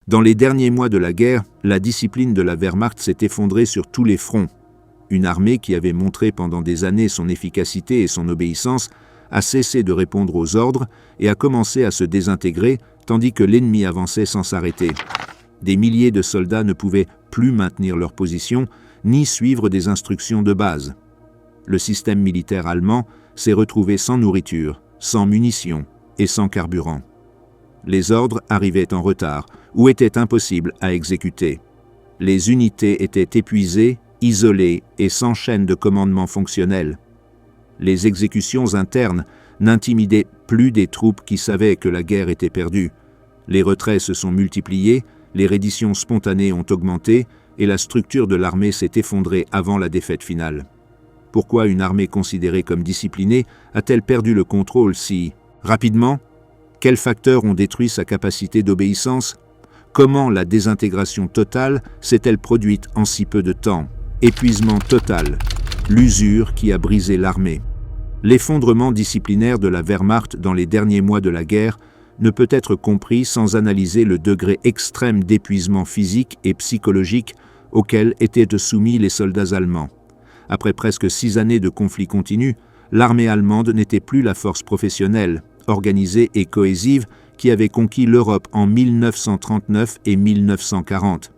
Dans les derniers mois de la guerre, la discipline de la Wehrmacht s'est effondrée sur tous les fronts. Une armée qui avait montré pendant des années son efficacité et son obéissance a cessé de répondre aux ordres et a commencé à se désintégrer, tandis que l'ennemi avançait sans s'arrêter. Des milliers de soldats ne pouvaient plus maintenir leur position, ni suivre des instructions de base. Le système militaire allemand s'est retrouvé sans nourriture, sans munitions et sans carburant. Les ordres arrivaient en retard ou étaient impossibles à exécuter. Les unités étaient épuisées, isolées et sans chaîne de commandement fonctionnelle. Les exécutions internes n'intimidaient plus des troupes qui savaient que la guerre était perdue. Les retraits se sont multipliés, les redditions spontanées ont augmenté et la structure de l'armée s'est effondrée avant la défaite finale. Pourquoi une armée considérée comme disciplinée a-t-elle perdu le contrôle si rapidement? Quels facteurs ont détruit sa capacité d'obéissance? Comment la désintégration totale s'est-elle produite en si peu de temps? Épuisement total, l'usure qui a brisé l'armée. L'effondrement disciplinaire de la Wehrmacht dans les derniers mois de la guerre ne peut être compris sans analyser le degré extrême d'épuisement physique et psychologique auquel étaient soumis les soldats allemands. Après presque 6 années de conflit continu, l'armée allemande n'était plus la force professionnelle, organisée et cohésive qui avait conquis l'Europe en 1939 et 1940.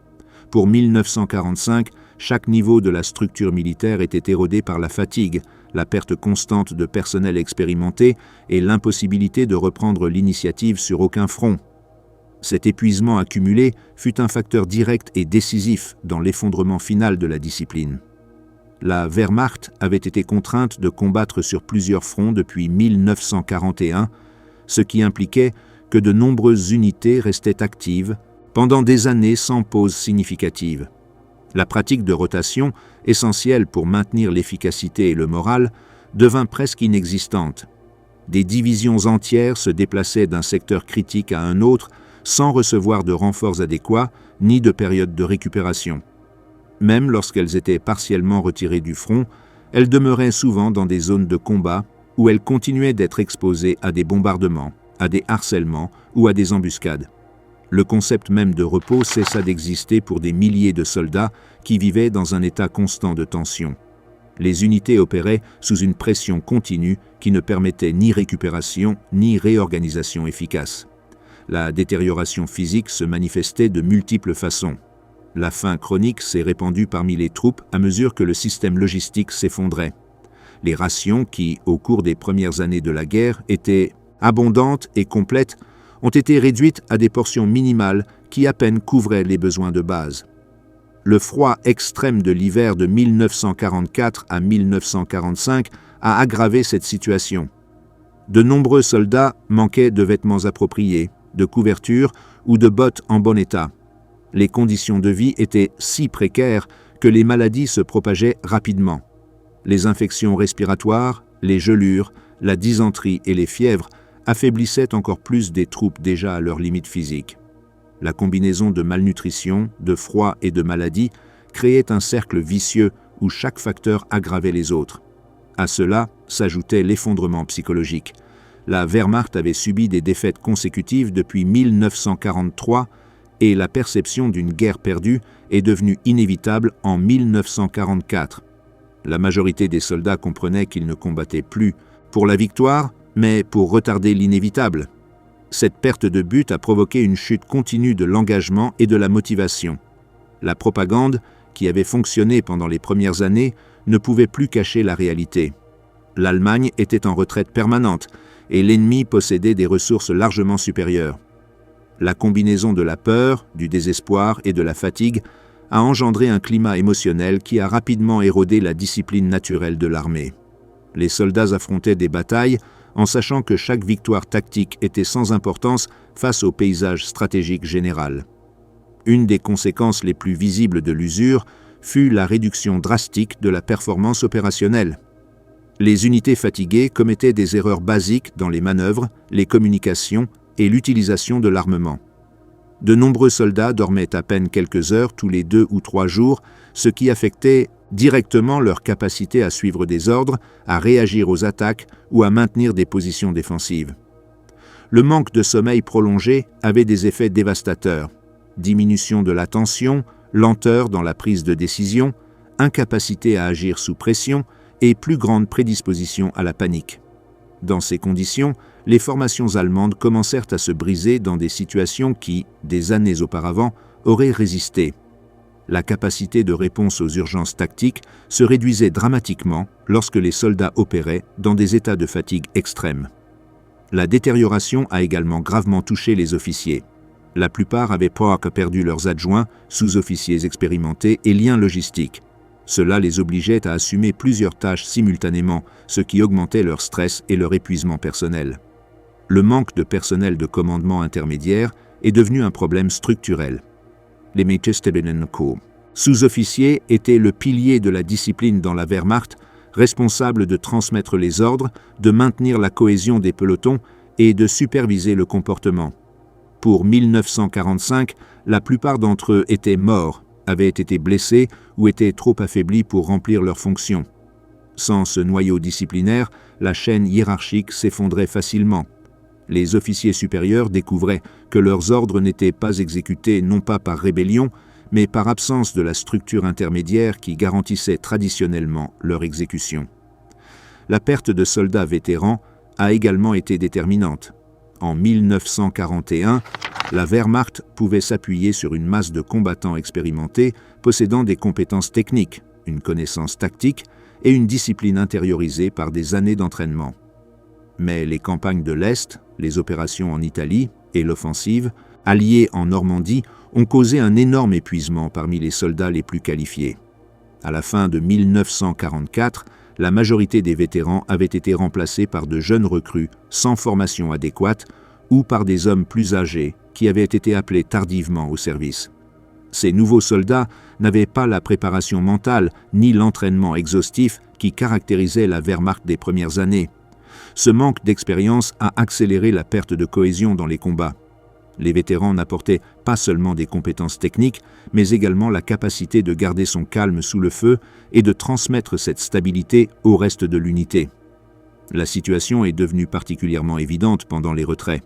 Pour 1945, chaque niveau de la structure militaire était érodé par la fatigue, la perte constante de personnel expérimenté et l'impossibilité de reprendre l'initiative sur aucun front. Cet épuisement accumulé fut un facteur direct et décisif dans l'effondrement final de la discipline. La Wehrmacht avait été contrainte de combattre sur plusieurs fronts depuis 1941, ce qui impliquait que de nombreuses unités restaient actives pendant des années sans pause significative. La pratique de rotation, essentielle pour maintenir l'efficacité et le moral, devint presque inexistante. Des divisions entières se déplaçaient d'un secteur critique à un autre sans recevoir de renforts adéquats ni de période de récupération. Même lorsqu'elles étaient partiellement retirées du front, elles demeuraient souvent dans des zones de combat où elles continuaient d'être exposées à des bombardements, à des harcèlements ou à des embuscades. Le concept même de repos cessa d'exister pour des milliers de soldats qui vivaient dans un état constant de tension. Les unités opéraient sous une pression continue qui ne permettait ni récupération ni réorganisation efficace. La détérioration physique se manifestait de multiples façons. La faim chronique s'est répandue parmi les troupes à mesure que le système logistique s'effondrait. Les rations qui, au cours des premières années de la guerre, étaient abondantes et complètes, ont été réduites à des portions minimales qui à peine couvraient les besoins de base. Le froid extrême de l'hiver de 1944 à 1945 a aggravé cette situation. De nombreux soldats manquaient de vêtements appropriés, de couvertures ou de bottes en bon état. Les conditions de vie étaient si précaires que les maladies se propageaient rapidement. Les infections respiratoires, les gelures, la dysenterie et les fièvres affaiblissaient encore plus des troupes déjà à leur limite physique. La combinaison de malnutrition, de froid et de maladie créait un cercle vicieux où chaque facteur aggravait les autres. À cela s'ajoutait l'effondrement psychologique. La Wehrmacht avait subi des défaites consécutives depuis 1943 et la perception d'une guerre perdue est devenue inévitable en 1944. La majorité des soldats comprenaient qu'ils ne combattaient plus pour la victoire, mais pour retarder l'inévitable. Cette perte de but a provoqué une chute continue de l'engagement et de la motivation. La propagande, qui avait fonctionné pendant les premières années, ne pouvait plus cacher la réalité. L'Allemagne était en retraite permanente et l'ennemi possédait des ressources largement supérieures. La combinaison de la peur, du désespoir et de la fatigue a engendré un climat émotionnel qui a rapidement érodé la discipline naturelle de l'armée. Les soldats affrontaient des batailles en sachant que chaque victoire tactique était sans importance face au paysage stratégique général. Une des conséquences les plus visibles de l'usure fut la réduction drastique de la performance opérationnelle. Les unités fatiguées commettaient des erreurs basiques dans les manœuvres, les communications et l'utilisation de l'armement. De nombreux soldats dormaient à peine quelques heures tous les 2 ou 3 jours, ce qui affectait directement leur capacité à suivre des ordres, à réagir aux attaques ou à maintenir des positions défensives. Le manque de sommeil prolongé avait des effets dévastateurs. diminution de la tension, lenteur dans la prise de décision, incapacité à agir sous pression et plus grande prédisposition à la panique. Dans ces conditions, les formations allemandes commencèrent à se briser dans des situations qui, des années auparavant, auraient résisté. La capacité de réponse aux urgences tactiques se réduisait dramatiquement lorsque les soldats opéraient dans des états de fatigue extrême. La détérioration a également gravement touché les officiers. La plupart avaient perdu leurs adjoints, sous-officiers expérimentés et liens logistiques. Cela les obligeait à assumer plusieurs tâches simultanément, ce qui augmentait leur stress et leur épuisement personnel. Le manque de personnel de commandement intermédiaire est devenu un problème structurel. Les sous-officiers étaient le pilier de la discipline dans la Wehrmacht, responsable de transmettre les ordres, de maintenir la cohésion des pelotons et de superviser le comportement. Pour 1945, la plupart d'entre eux étaient morts, avaient été blessés ou étaient trop affaiblis pour remplir leurs fonctions. Sans ce noyau disciplinaire, la chaîne hiérarchique s'effondrait facilement. Les officiers supérieurs découvraient que leurs ordres n'étaient pas exécutés non pas par rébellion, mais par absence de la structure intermédiaire qui garantissait traditionnellement leur exécution. La perte de soldats vétérans a également été déterminante. En 1941, la Wehrmacht pouvait s'appuyer sur une masse de combattants expérimentés possédant des compétences techniques, une connaissance tactique et une discipline intériorisée par des années d'entraînement. Mais les campagnes de l'Est, les opérations en Italie et l'offensive, alliées en Normandie, ont causé un énorme épuisement parmi les soldats les plus qualifiés. À la fin de 1944, la majorité des vétérans avaient été remplacés par de jeunes recrues sans formation adéquate ou par des hommes plus âgés qui avaient été appelés tardivement au service. Ces nouveaux soldats n'avaient pas la préparation mentale ni l'entraînement exhaustif qui caractérisait la Wehrmacht des premières années. Ce manque d'expérience a accéléré la perte de cohésion dans les combats. Les vétérans n'apportaient pas seulement des compétences techniques, mais également la capacité de garder son calme sous le feu et de transmettre cette stabilité au reste de l'unité. La situation est devenue particulièrement évidente pendant les retraits.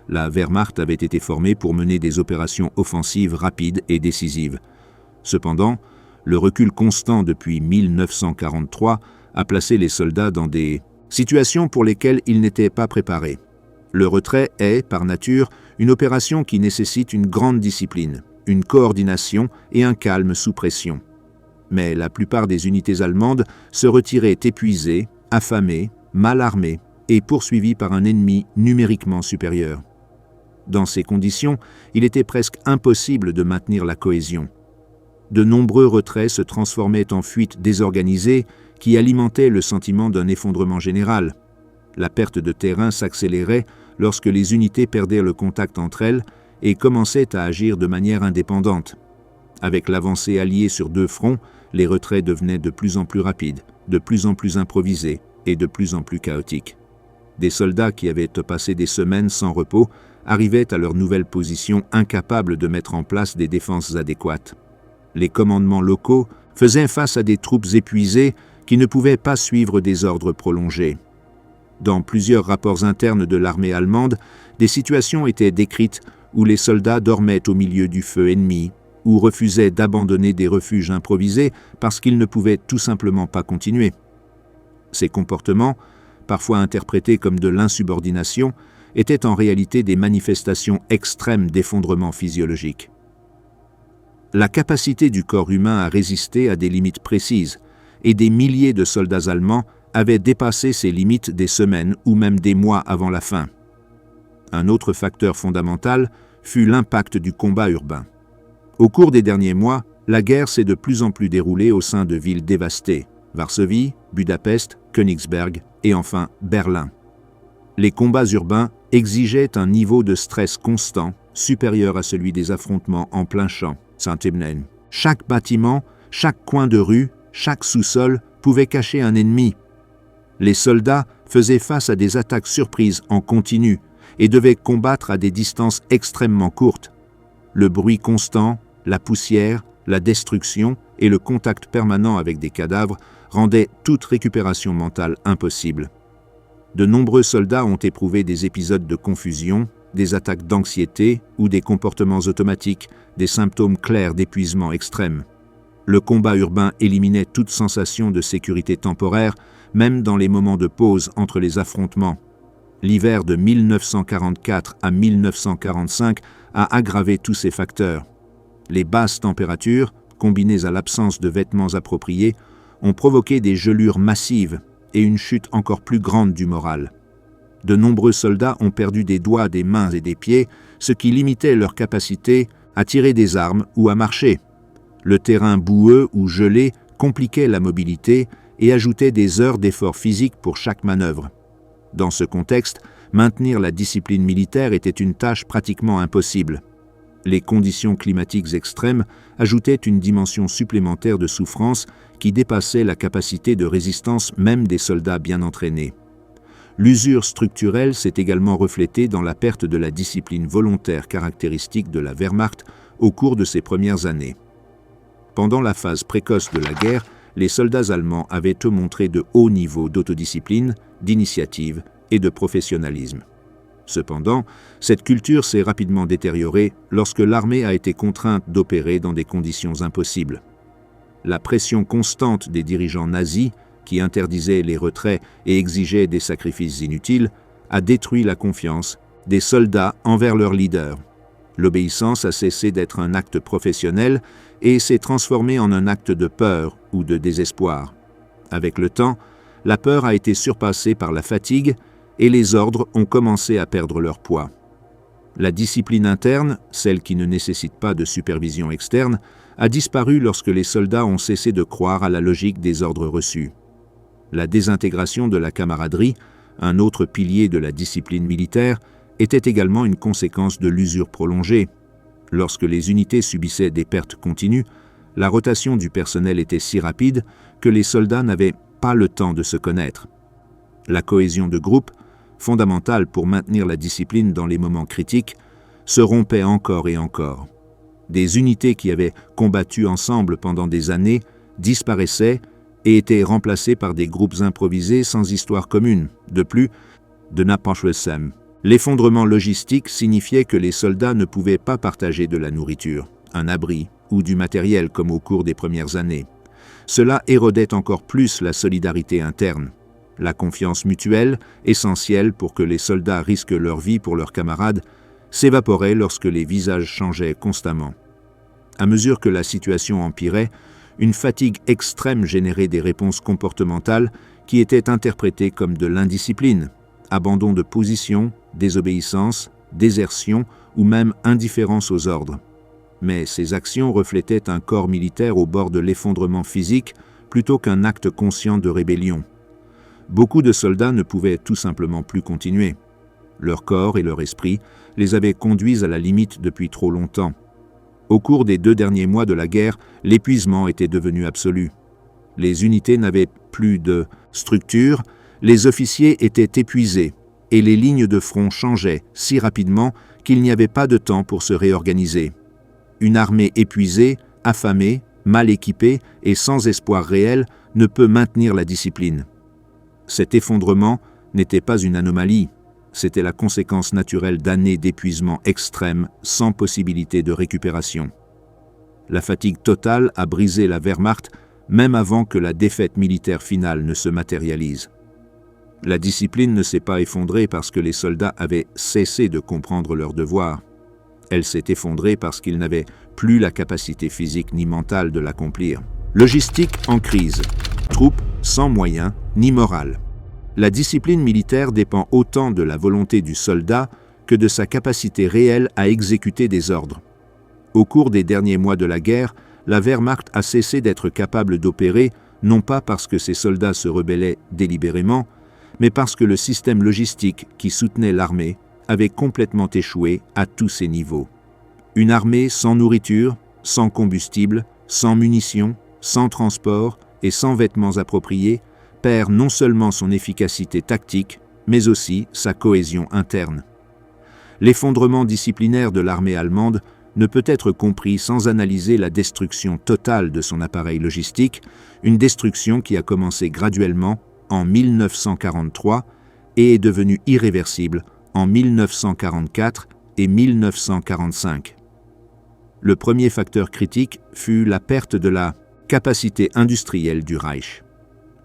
La Wehrmacht avait été formée pour mener des opérations offensives rapides et décisives. Cependant, le recul constant depuis 1943 a placé les soldats dans des situations pour lesquelles ils n'étaient pas préparés. Le retrait est, par nature, une opération qui nécessite une grande discipline, une coordination et un calme sous pression. Mais la plupart des unités allemandes se retiraient épuisées, affamées, mal armées et poursuivies par un ennemi numériquement supérieur. Dans ces conditions, il était presque impossible de maintenir la cohésion. De nombreux retraits se transformaient en fuites désorganisées qui alimentaient le sentiment d'un effondrement général. La perte de terrain s'accélérait lorsque les unités perdaient le contact entre elles et commençaient à agir de manière indépendante. Avec l'avancée alliée sur deux fronts, les retraits devenaient de plus en plus rapides, de plus en plus improvisés et de plus en plus chaotiques. Des soldats qui avaient passé des semaines sans repos arrivaient à leur nouvelle position incapables de mettre en place des défenses adéquates. Les commandements locaux faisaient face à des troupes épuisées qui ne pouvaient pas suivre des ordres prolongés. Dans plusieurs rapports internes de l'armée allemande, des situations étaient décrites où les soldats dormaient au milieu du feu ennemi ou refusaient d'abandonner des refuges improvisés parce qu'ils ne pouvaient tout simplement pas continuer. Ces comportements, parfois interprétés comme de l'insubordination, étaient en réalité des manifestations extrêmes d'effondrement physiologique. La capacité du corps humain à résister a des limites précises, et des milliers de soldats allemands avaient dépassé ces limites des semaines ou même des mois avant la fin. Un autre facteur fondamental fut l'impact du combat urbain. Au cours des derniers mois, la guerre s'est de plus en plus déroulée au sein de villes dévastées, Varsovie, Budapest, Königsberg et enfin Berlin. Les combats urbains exigeaient un niveau de stress constant supérieur à celui des affrontements en plein champ. Chaque bâtiment, chaque coin de rue, chaque sous-sol pouvait cacher un ennemi. Les soldats faisaient face à des attaques surprises en continu et devaient combattre à des distances extrêmement courtes. Le bruit constant, la poussière, la destruction et le contact permanent avec des cadavres rendaient toute récupération mentale impossible. De nombreux soldats ont éprouvé des épisodes de confusion, des attaques d'anxiété ou des comportements automatiques, des symptômes clairs d'épuisement extrême. Le combat urbain éliminait toute sensation de sécurité temporaire, même dans les moments de pause entre les affrontements. L'hiver de 1944 à 1945 a aggravé tous ces facteurs. Les basses températures, combinées à l'absence de vêtements appropriés, ont provoqué des gelures massives et une chute encore plus grande du moral. De nombreux soldats ont perdu des doigts, des mains et des pieds, ce qui limitait leur capacité à tirer des armes ou à marcher. Le terrain boueux ou gelé compliquait la mobilité et ajoutait des heures d'effort physique pour chaque manœuvre. Dans ce contexte, maintenir la discipline militaire était une tâche pratiquement impossible. Les conditions climatiques extrêmes ajoutaient une dimension supplémentaire de souffrance qui dépassait la capacité de résistance même des soldats bien entraînés. L'usure structurelle s'est également reflétée dans la perte de la discipline volontaire caractéristique de la Wehrmacht au cours de ses premières années. Pendant la phase précoce de la guerre, les soldats allemands avaient eux montré de hauts niveaux d'autodiscipline, d'initiative et de professionnalisme. Cependant, cette culture s'est rapidement détériorée lorsque l'armée a été contrainte d'opérer dans des conditions impossibles. La pression constante des dirigeants nazis, qui interdisaient les retraits et exigeaient des sacrifices inutiles, a détruit la confiance des soldats envers leurs leaders. L'obéissance a cessé d'être un acte professionnel et s'est transformée en un acte de peur ou de désespoir. Avec le temps, la peur a été surpassée par la fatigue et les ordres ont commencé à perdre leur poids. La discipline interne, celle qui ne nécessite pas de supervision externe, a disparu lorsque les soldats ont cessé de croire à la logique des ordres reçus. La désintégration de la camaraderie, un autre pilier de la discipline militaire, était également une conséquence de l'usure prolongée. Lorsque les unités subissaient des pertes continues, la rotation du personnel était si rapide que les soldats n'avaient pas le temps de se connaître. La cohésion de groupe, fondamentale pour maintenir la discipline dans les moments critiques, se rompait encore et encore. Des unités qui avaient combattu ensemble pendant des années disparaissaient et étaient remplacées par des groupes improvisés sans histoire commune. De plus, de Napachwesem, l'effondrement logistique signifiait que les soldats ne pouvaient pas partager de la nourriture, un abri ou du matériel comme au cours des premières années. Cela érodait encore plus la solidarité interne. La confiance mutuelle, essentielle pour que les soldats risquent leur vie pour leurs camarades, s'évaporait lorsque les visages changeaient constamment. À mesure que la situation empirait, une fatigue extrême générait des réponses comportementales qui étaient interprétées comme de l'indiscipline, abandon de position, désobéissance, désertion ou même indifférence aux ordres. Mais ces actions reflétaient un corps militaire au bord de l'effondrement physique plutôt qu'un acte conscient de rébellion. Beaucoup de soldats ne pouvaient tout simplement plus continuer. Leur corps et leur esprit les avaient conduits à la limite depuis trop longtemps. Au cours des 2 derniers mois de la guerre, l'épuisement était devenu absolu. Les unités n'avaient plus de structure, les officiers étaient épuisés et les lignes de front changeaient si rapidement qu'il n'y avait pas de temps pour se réorganiser. Une armée épuisée, affamée, mal équipée et sans espoir réel ne peut maintenir la discipline. Cet effondrement n'était pas une anomalie, c'était la conséquence naturelle d'années d'épuisement extrême sans possibilité de récupération. La fatigue totale a brisé la Wehrmacht même avant que la défaite militaire finale ne se matérialise. La discipline ne s'est pas effondrée parce que les soldats avaient cessé de comprendre leurs devoirs. Elle s'est effondrée parce qu'ils n'avaient plus la capacité physique ni mentale de l'accomplir. Logistique en crise. Troupes sans moyens ni morale. La discipline militaire dépend autant de la volonté du soldat que de sa capacité réelle à exécuter des ordres. Au cours des derniers mois de la guerre, la Wehrmacht a cessé d'être capable d'opérer, non pas parce que ses soldats se rebellaient délibérément, mais parce que le système logistique qui soutenait l'armée avait complètement échoué à tous ses niveaux. Une armée sans nourriture, sans combustible, sans munitions, sans transport et sans vêtements appropriés perd non seulement son efficacité tactique, mais aussi sa cohésion interne. L'effondrement disciplinaire de l'armée allemande ne peut être compris sans analyser la destruction totale de son appareil logistique, une destruction qui a commencé graduellement en 1943 et est devenue irréversible en 1944 et 1945. Le premier facteur critique fut la perte de la capacité industrielle du Reich.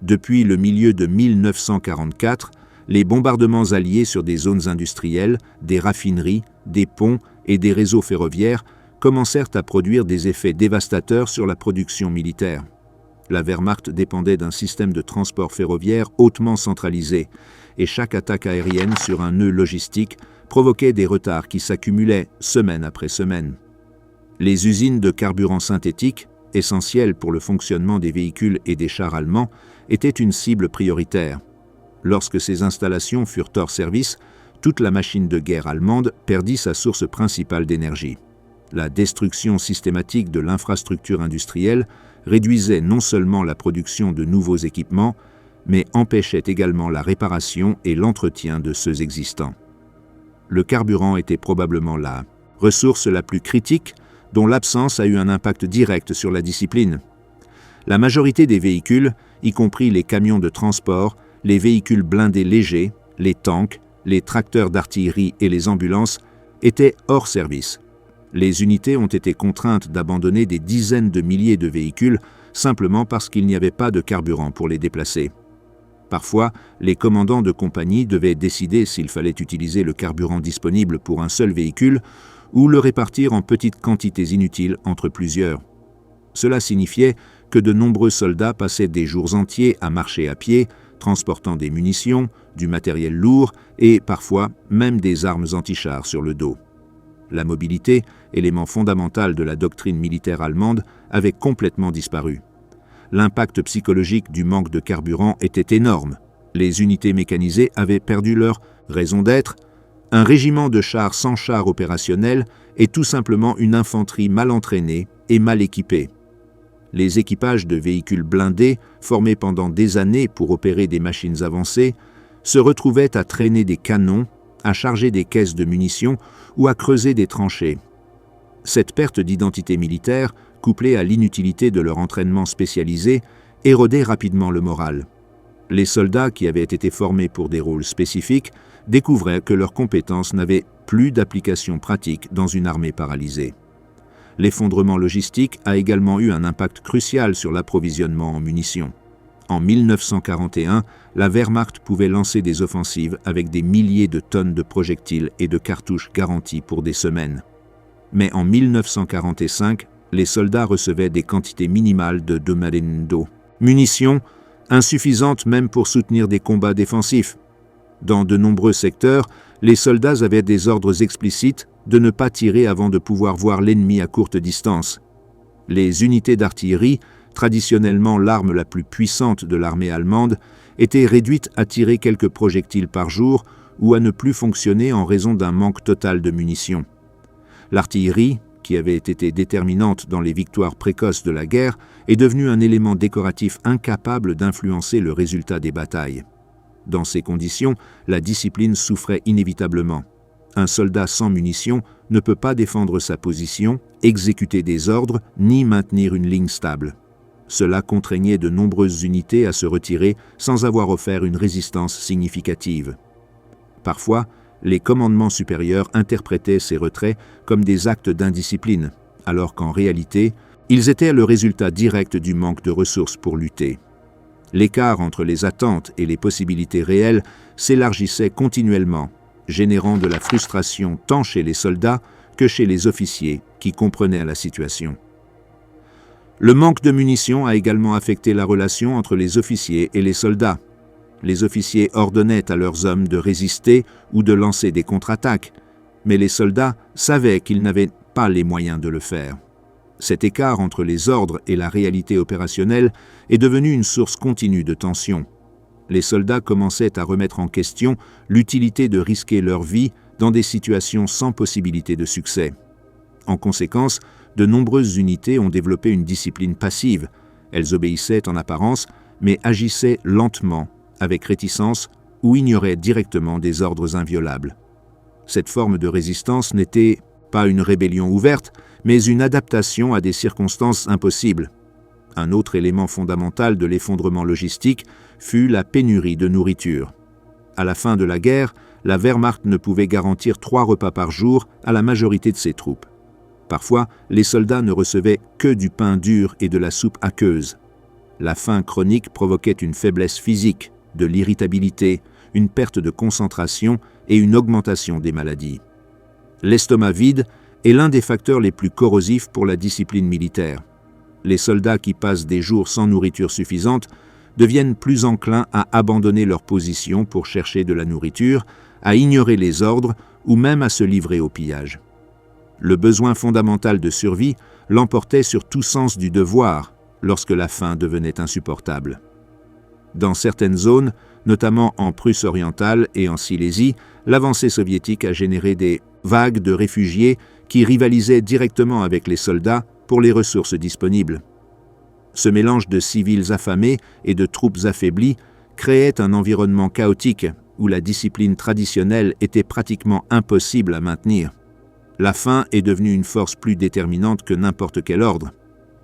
Depuis le milieu de 1944, les bombardements alliés sur des zones industrielles, des raffineries, des ponts et des réseaux ferroviaires commencèrent à produire des effets dévastateurs sur la production militaire. La Wehrmacht dépendait d'un système de transport ferroviaire hautement centralisé, et chaque attaque aérienne sur un nœud logistique provoquait des retards qui s'accumulaient semaine après semaine. Les usines de carburant synthétique, essentielles pour le fonctionnement des véhicules et des chars allemands, étaient une cible prioritaire. Lorsque ces installations furent hors service, toute la machine de guerre allemande perdit sa source principale d'énergie. La destruction systématique de l'infrastructure industrielle réduisait non seulement la production de nouveaux équipements, mais empêchait également la réparation et l'entretien de ceux existants. Le carburant était probablement la ressource la plus critique dont l'absence a eu un impact direct sur la discipline. La majorité des véhicules, y compris les camions de transport, les véhicules blindés légers, les tanks, les tracteurs d'artillerie et les ambulances, étaient hors service. Les unités ont été contraintes d'abandonner des dizaines de milliers de véhicules simplement parce qu'il n'y avait pas de carburant pour les déplacer. Parfois, les commandants de compagnie devaient décider s'il fallait utiliser le carburant disponible pour un seul véhicule ou le répartir en petites quantités inutiles entre plusieurs. Cela signifiait que de nombreux soldats passaient des jours entiers à marcher à pied, transportant des munitions, du matériel lourd et parfois même des armes antichars sur le dos. La mobilité, élément fondamental de la doctrine militaire allemande, avait complètement disparu. L'impact psychologique du manque de carburant était énorme. Les unités mécanisées avaient perdu leur raison d'être. Un régiment de chars sans chars opérationnels est tout simplement une infanterie mal entraînée et mal équipée. Les équipages de véhicules blindés, formés pendant des années pour opérer des machines avancées, se retrouvaient à traîner des canons, à charger des caisses de munitions ou à creuser des tranchées. Cette perte d'identité militaire, couplée à l'inutilité de leur entraînement spécialisé, érodait rapidement le moral. Les soldats qui avaient été formés pour des rôles spécifiques découvraient que leurs compétences n'avaient plus d'application pratique dans une armée paralysée. L'effondrement logistique a également eu un impact crucial sur l'approvisionnement en munitions. En 1941, la Wehrmacht pouvait lancer des offensives avec des milliers de tonnes de projectiles et de cartouches garanties pour des semaines. Mais en 1945, les soldats recevaient des quantités minimales de d'eau, munitions insuffisantes même pour soutenir des combats défensifs. Dans de nombreux secteurs, les soldats avaient des ordres explicites de ne pas tirer avant de pouvoir voir l'ennemi à courte distance. Les unités d'artillerie, traditionnellement l'arme la plus puissante de l'armée allemande, étaient réduites à tirer quelques projectiles par jour ou à ne plus fonctionner en raison d'un manque total de munitions. L'artillerie, qui avait été déterminante dans les victoires précoces de la guerre, est devenue un élément décoratif incapable d'influencer le résultat des batailles. Dans ces conditions, la discipline souffrait inévitablement. Un soldat sans munitions ne peut pas défendre sa position, exécuter des ordres, ni maintenir une ligne stable. Cela contraignait de nombreuses unités à se retirer sans avoir offert une résistance significative. Parfois, les commandements supérieurs interprétaient ces retraits comme des actes d'indiscipline, alors qu'en réalité, ils étaient le résultat direct du manque de ressources pour lutter. L'écart entre les attentes et les possibilités réelles s'élargissait continuellement, générant de la frustration tant chez les soldats que chez les officiers qui comprenaient la situation. Le manque de munitions a également affecté la relation entre les officiers et les soldats. Les officiers ordonnaient à leurs hommes de résister ou de lancer des contre-attaques, mais les soldats savaient qu'ils n'avaient pas les moyens de le faire. Cet écart entre les ordres et la réalité opérationnelle est devenu une source continue de tension. Les soldats commençaient à remettre en question l'utilité de risquer leur vie dans des situations sans possibilité de succès. En conséquence, de nombreuses unités ont développé une discipline passive. Elles obéissaient en apparence, mais agissaient lentement, avec réticence, ou ignoraient directement des ordres inviolables. Cette forme de résistance n'était pas une rébellion ouverte, mais une adaptation à des circonstances impossibles. Un autre élément fondamental de l'effondrement logistique fut la pénurie de nourriture. À la fin de la guerre, la Wehrmacht ne pouvait garantir 3 repas par jour à la majorité de ses troupes. Parfois, les soldats ne recevaient que du pain dur et de la soupe aqueuse. La faim chronique provoquait une faiblesse physique, de l'irritabilité, une perte de concentration et une augmentation des maladies. L'estomac vide est l'un des facteurs les plus corrosifs pour la discipline militaire. Les soldats qui passent des jours sans nourriture suffisante deviennent plus enclins à abandonner leur position pour chercher de la nourriture, à ignorer les ordres ou même à se livrer au pillage. Le besoin fondamental de survie l'emportait sur tout sens du devoir lorsque la faim devenait insupportable. Dans certaines zones, notamment en Prusse orientale et en Silésie, l'avancée soviétique a généré des vagues de réfugiés qui rivalisaient directement avec les soldats pour les ressources disponibles. Ce mélange de civils affamés et de troupes affaiblies créait un environnement chaotique où la discipline traditionnelle était pratiquement impossible à maintenir. La faim est devenue une force plus déterminante que n'importe quel ordre.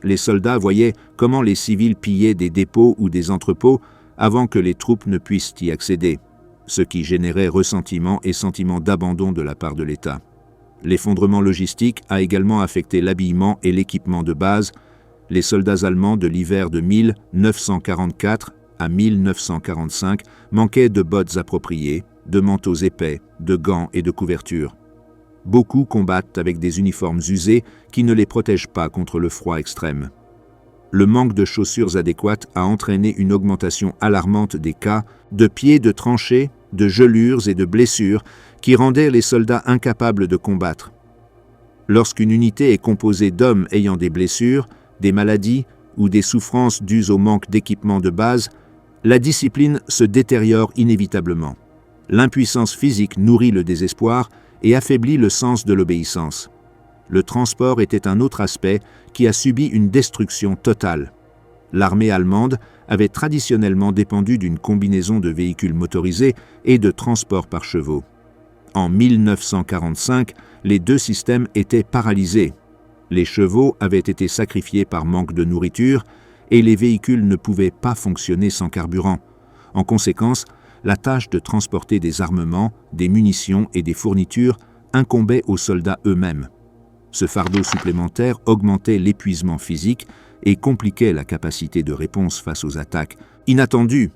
Les soldats voyaient comment les civils pillaient des dépôts ou des entrepôts avant que les troupes ne puissent y accéder, ce qui générait ressentiment et sentiment d'abandon de la part de l'État. L'effondrement logistique a également affecté l'habillement et l'équipement de base. Les soldats allemands de l'hiver de 1944 à 1945 manquaient de bottes appropriées, de manteaux épais, de gants et de couvertures. Beaucoup combattent avec des uniformes usés qui ne les protègent pas contre le froid extrême. Le manque de chaussures adéquates a entraîné une augmentation alarmante des cas de pieds de tranchées, de gelures et de blessures qui rendaient les soldats incapables de combattre. Lorsqu'une unité est composée d'hommes ayant des blessures, des maladies ou des souffrances dues au manque d'équipement de base, la discipline se détériore inévitablement. L'impuissance physique nourrit le désespoir et affaiblit le sens de l'obéissance. Le transport était un autre aspect qui a subi une destruction totale. L'armée allemande avait traditionnellement dépendu d'une combinaison de véhicules motorisés et de transport par chevaux. En 1945, les deux systèmes étaient paralysés. Les chevaux avaient été sacrifiés par manque de nourriture et les véhicules ne pouvaient pas fonctionner sans carburant. En conséquence, la tâche de transporter des armements, des munitions et des fournitures incombait aux soldats eux-mêmes. Ce fardeau supplémentaire augmentait l'épuisement physique et compliquait la capacité de réponse face aux attaques inattendues.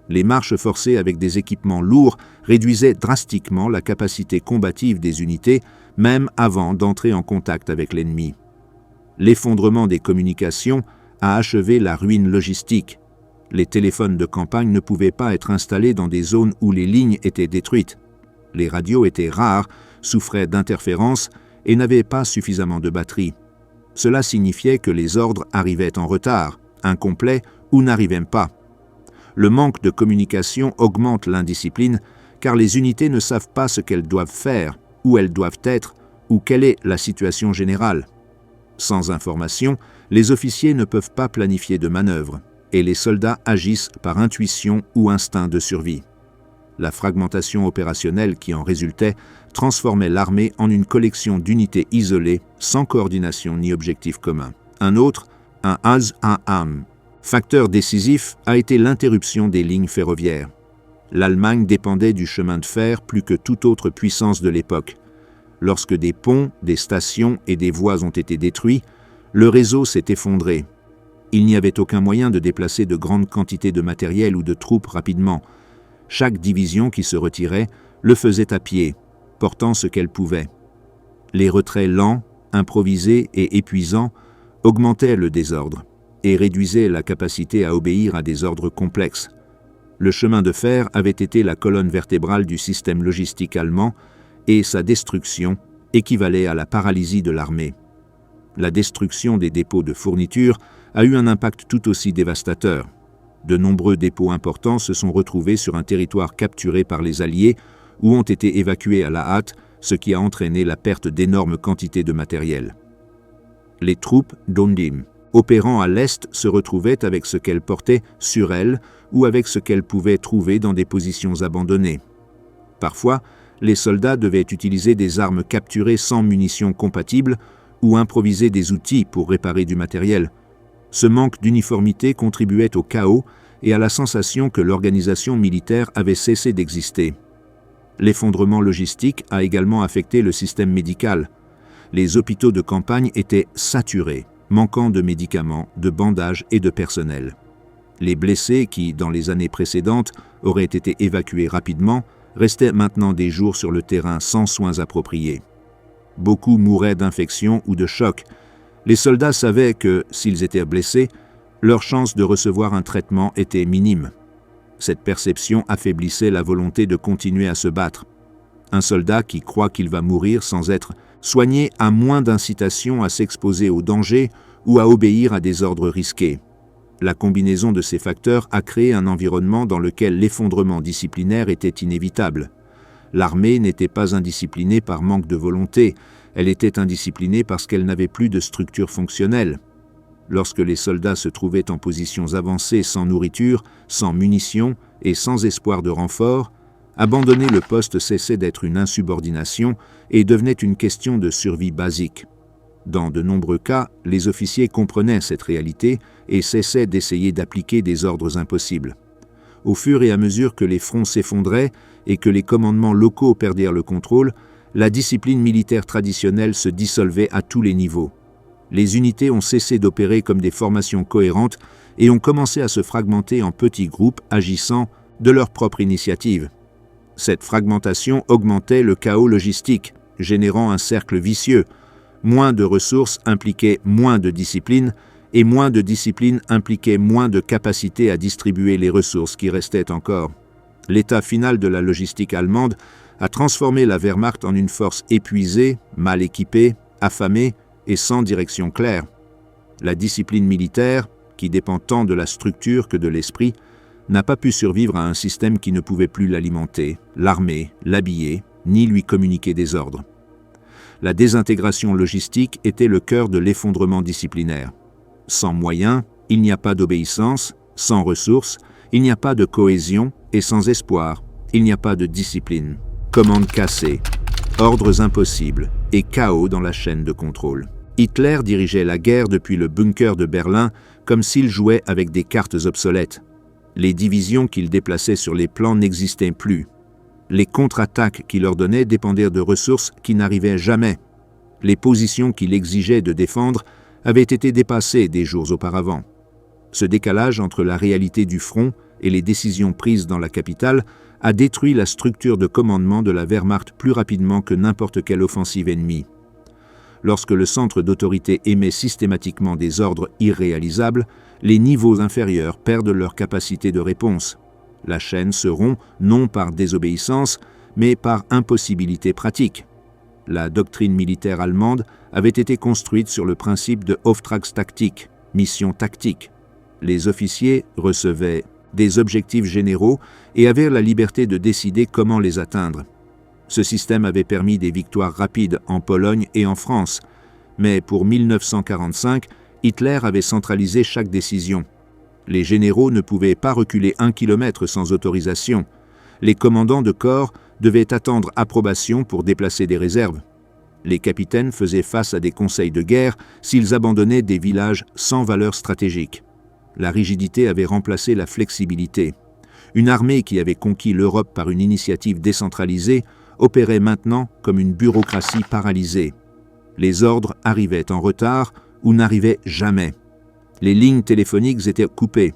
Les marches forcées avec des équipements lourds réduisaient drastiquement la capacité combative des unités, même avant d'entrer en contact avec l'ennemi. L'effondrement des communications a achevé la ruine logistique. Les téléphones de campagne ne pouvaient pas être installés dans des zones où les lignes étaient détruites. Les radios étaient rares, souffraient d'interférences et n'avaient pas suffisamment de batterie. Cela signifiait que les ordres arrivaient en retard, incomplets ou n'arrivaient pas. Le manque de communication augmente l'indiscipline car les unités ne savent pas ce qu'elles doivent faire, où elles doivent être ou quelle est la situation générale. Sans information, les officiers ne peuvent pas planifier de manœuvres et les soldats agissent par intuition ou instinct de survie. La fragmentation opérationnelle qui en résultait transformait l'armée en une collection d'unités isolées, sans coordination ni objectif commun. Un autre, un As-a-am, facteur décisif, a été l'interruption des lignes ferroviaires. L'Allemagne dépendait du chemin de fer plus que toute autre puissance de l'époque. Lorsque des ponts, des stations et des voies ont été détruits, le réseau s'est effondré. Il n'y avait aucun moyen de déplacer de grandes quantités de matériel ou de troupes rapidement. Chaque division qui se retirait le faisait à pied, portant ce qu'elle pouvait. Les retraits lents, improvisés et épuisants augmentaient le désordre et réduisaient la capacité à obéir à des ordres complexes. Le chemin de fer avait été la colonne vertébrale du système logistique allemand et sa destruction équivalait à la paralysie de l'armée. La destruction des dépôts de fournitures a eu un impact tout aussi dévastateur. De nombreux dépôts importants se sont retrouvés sur un territoire capturé par les Alliés ou ont été évacués à la hâte, ce qui a entraîné la perte d'énormes quantités de matériel. Les troupes d'Ondim, opérant à l'Est, se retrouvaient avec ce qu'elles portaient sur elles ou avec ce qu'elles pouvaient trouver dans des positions abandonnées. Parfois, les soldats devaient utiliser des armes capturées sans munitions compatibles ou improviser des outils pour réparer du matériel. Ce manque d'uniformité contribuait au chaos et à la sensation que l'organisation militaire avait cessé d'exister. L'effondrement logistique a également affecté le système médical. Les hôpitaux de campagne étaient saturés, manquant de médicaments, de bandages et de personnel. Les blessés qui, dans les années précédentes, auraient été évacués rapidement, restaient maintenant des jours sur le terrain sans soins appropriés. Beaucoup mouraient d'infections ou de chocs. Les soldats savaient que, s'ils étaient blessés, leur chance de recevoir un traitement était minime. Cette perception affaiblissait la volonté de continuer à se battre. Un soldat qui croit qu'il va mourir sans être soigné a moins d'incitation à s'exposer au danger ou à obéir à des ordres risqués. La combinaison de ces facteurs a créé un environnement dans lequel l'effondrement disciplinaire était inévitable. L'armée n'était pas indisciplinée par manque de volonté, elle était indisciplinée parce qu'elle n'avait plus de structure fonctionnelle. Lorsque les soldats se trouvaient en positions avancées sans nourriture, sans munitions et sans espoir de renfort, abandonner le poste cessait d'être une insubordination et devenait une question de survie basique. Dans de nombreux cas, les officiers comprenaient cette réalité et cessaient d'essayer d'appliquer des ordres impossibles. Au fur et à mesure que les fronts s'effondraient et que les commandements locaux perdirent le contrôle, la discipline militaire traditionnelle se dissolvait à tous les niveaux. Les unités ont cessé d'opérer comme des formations cohérentes et ont commencé à se fragmenter en petits groupes agissant de leur propre initiative. Cette fragmentation augmentait le chaos logistique, générant un cercle vicieux. Moins de ressources impliquait moins de discipline, et moins de discipline impliquait moins de capacité à distribuer les ressources qui restaient encore. L'état final de la logistique allemande a transformé la Wehrmacht en une force épuisée, mal équipée, affamée et sans direction claire. La discipline militaire, qui dépend tant de la structure que de l'esprit, n'a pas pu survivre à un système qui ne pouvait plus l'alimenter, l'armer, l'habiller, ni lui communiquer des ordres. La désintégration logistique était le cœur de l'effondrement disciplinaire. Sans moyens, il n'y a pas d'obéissance, sans ressources, il n'y a pas de cohésion, et sans espoir, il n'y a pas de discipline. Commandes cassées, ordres impossibles et chaos dans la chaîne de contrôle. Hitler dirigeait la guerre depuis le bunker de Berlin comme s'il jouait avec des cartes obsolètes. Les divisions qu'il déplaçait sur les plans n'existaient plus. Les contre-attaques qu'il ordonnait dépendaient de ressources qui n'arrivaient jamais. Les positions qu'il exigeait de défendre avaient été dépassées des jours auparavant. Ce décalage entre la réalité du front et les décisions prises dans la capitale a détruit la structure de commandement de la Wehrmacht plus rapidement que n'importe quelle offensive ennemie. Lorsque le centre d'autorité émet systématiquement des ordres irréalisables, les niveaux inférieurs perdent leur capacité de réponse. La chaîne se rompt non par désobéissance, mais par impossibilité pratique. La doctrine militaire allemande avait été construite sur le principe de Auftragstaktik, mission tactique. Les officiers recevaient des objectifs généraux et avaient la liberté de décider comment les atteindre. Ce système avait permis des victoires rapides en Pologne et en France, mais pour 1945, Hitler avait centralisé chaque décision. Les généraux ne pouvaient pas reculer 1 kilomètre sans autorisation. Les commandants de corps devaient attendre approbation pour déplacer des réserves. Les capitaines faisaient face à des conseils de guerre s'ils abandonnaient des villages sans valeur stratégique. La rigidité avait remplacé la flexibilité. Une armée qui avait conquis l'Europe par une initiative décentralisée opérait maintenant comme une bureaucratie paralysée. Les ordres arrivaient en retard ou n'arrivaient jamais. Les lignes téléphoniques étaient coupées.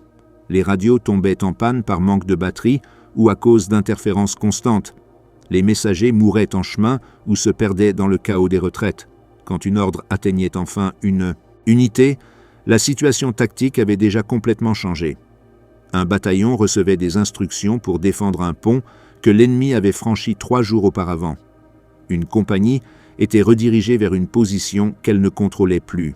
Les radios tombaient en panne par manque de batterie ou à cause d'interférences constantes. Les messagers mouraient en chemin ou se perdaient dans le chaos des retraites. Quand une ordre atteignait enfin une unité, la situation tactique avait déjà complètement changé. Un bataillon recevait des instructions pour défendre un pont que l'ennemi avait franchi 3 jours auparavant. Une compagnie était redirigée vers une position qu'elle ne contrôlait plus.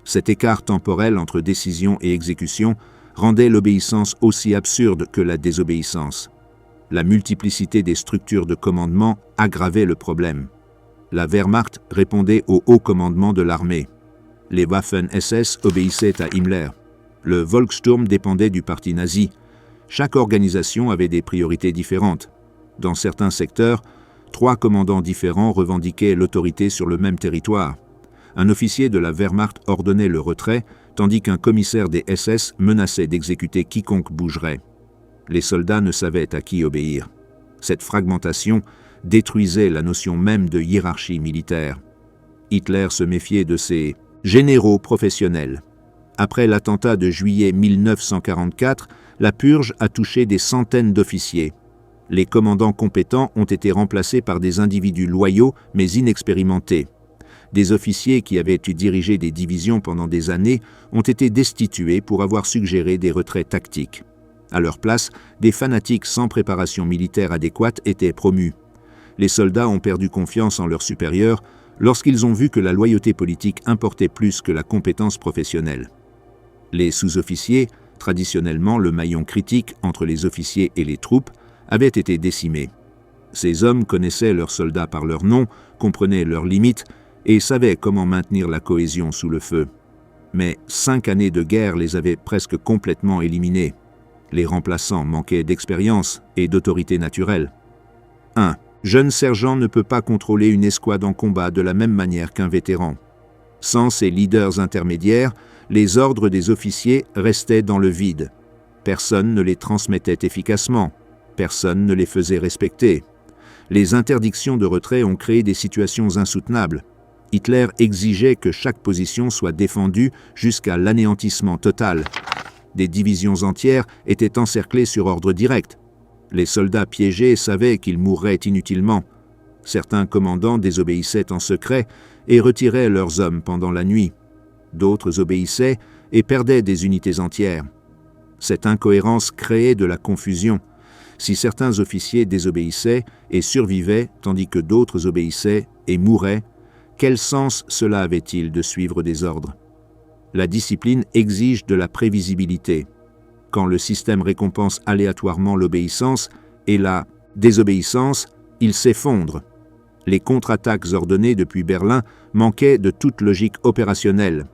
Cet écart temporel entre décision et exécution rendait l'obéissance aussi absurde que la désobéissance. La multiplicité des structures de commandement aggravait le problème. La Wehrmacht répondait au haut commandement de l'armée. Les Waffen-SS obéissaient à Himmler. Le Volkssturm dépendait du parti nazi. Chaque organisation avait des priorités différentes. Dans certains secteurs, 3 commandants différents revendiquaient l'autorité sur le même territoire. Un officier de la Wehrmacht ordonnait le retrait, tandis qu'un commissaire des SS menaçait d'exécuter quiconque bougerait. Les soldats ne savaient à qui obéir. Cette fragmentation détruisait la notion même de hiérarchie militaire. Hitler se méfiait de ses généraux professionnels. Après l'attentat de juillet 1944, la purge a touché des centaines d'officiers. Les commandants compétents ont été remplacés par des individus loyaux mais inexpérimentés. Des officiers qui avaient dirigé des divisions pendant des années ont été destitués pour avoir suggéré des retraits tactiques. À leur place, des fanatiques sans préparation militaire adéquate étaient promus. Les soldats ont perdu confiance en leurs supérieurs lorsqu'ils ont vu que la loyauté politique importait plus que la compétence professionnelle. Les sous-officiers, traditionnellement le maillon critique entre les officiers et les troupes, avaient été décimés. Ces hommes connaissaient leurs soldats par leur nom, comprenaient leurs limites et savaient comment maintenir la cohésion sous le feu. Mais 5 années de guerre les avaient presque complètement éliminés. Les remplaçants manquaient d'expérience et d'autorité naturelle. 1. Jeune sergent ne peut pas contrôler une escouade en combat de la même manière qu'un vétéran. Sans ces leaders intermédiaires, les ordres des officiers restaient dans le vide. Personne ne les transmettait efficacement. Personne ne les faisait respecter. Les interdictions de retrait ont créé des situations insoutenables. Hitler exigeait que chaque position soit défendue jusqu'à l'anéantissement total. Des divisions entières étaient encerclées sur ordre direct. Les soldats piégés savaient qu'ils mourraient inutilement. Certains commandants désobéissaient en secret et retiraient leurs hommes pendant la nuit. D'autres obéissaient et perdaient des unités entières. Cette incohérence créait de la confusion. Si certains officiers désobéissaient et survivaient, tandis que d'autres obéissaient et mouraient, quel sens cela avait-il de suivre des ordres? La discipline exige de la prévisibilité. Quand le système récompense aléatoirement l'obéissance et la désobéissance, il s'effondre. Les contre-attaques ordonnées depuis Berlin manquaient de toute logique opérationnelle.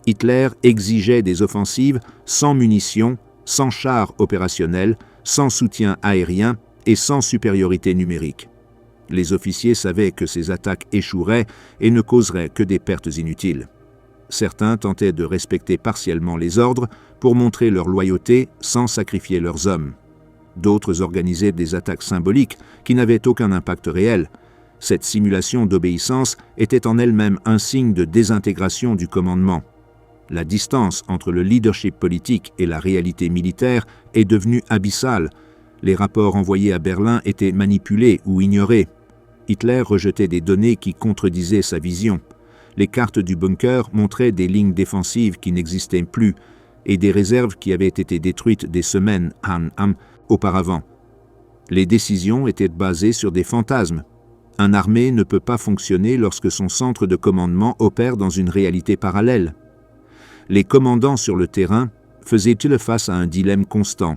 Hitler exigeait des offensives sans munitions, sans chars opérationnels, sans soutien aérien et sans supériorité numérique. Les officiers savaient que ces attaques échoueraient et ne causeraient que des pertes inutiles. Certains tentaient de respecter partiellement les ordres pour montrer leur loyauté sans sacrifier leurs hommes. D'autres organisaient des attaques symboliques qui n'avaient aucun impact réel. Cette simulation d'obéissance était en elle-même un signe de désintégration du commandement. La distance entre le leadership politique et la réalité militaire est devenue abyssale. Les rapports envoyés à Berlin étaient manipulés ou ignorés. Hitler rejetait des données qui contredisaient sa vision. Les cartes du bunker montraient des lignes défensives qui n'existaient plus et des réserves qui avaient été détruites des semaines auparavant. Les décisions étaient basées sur des fantasmes. Une armée ne peut pas fonctionner lorsque son centre de commandement opère dans une réalité parallèle. Les commandants sur le terrain faisaient-ils face à un dilemme constant,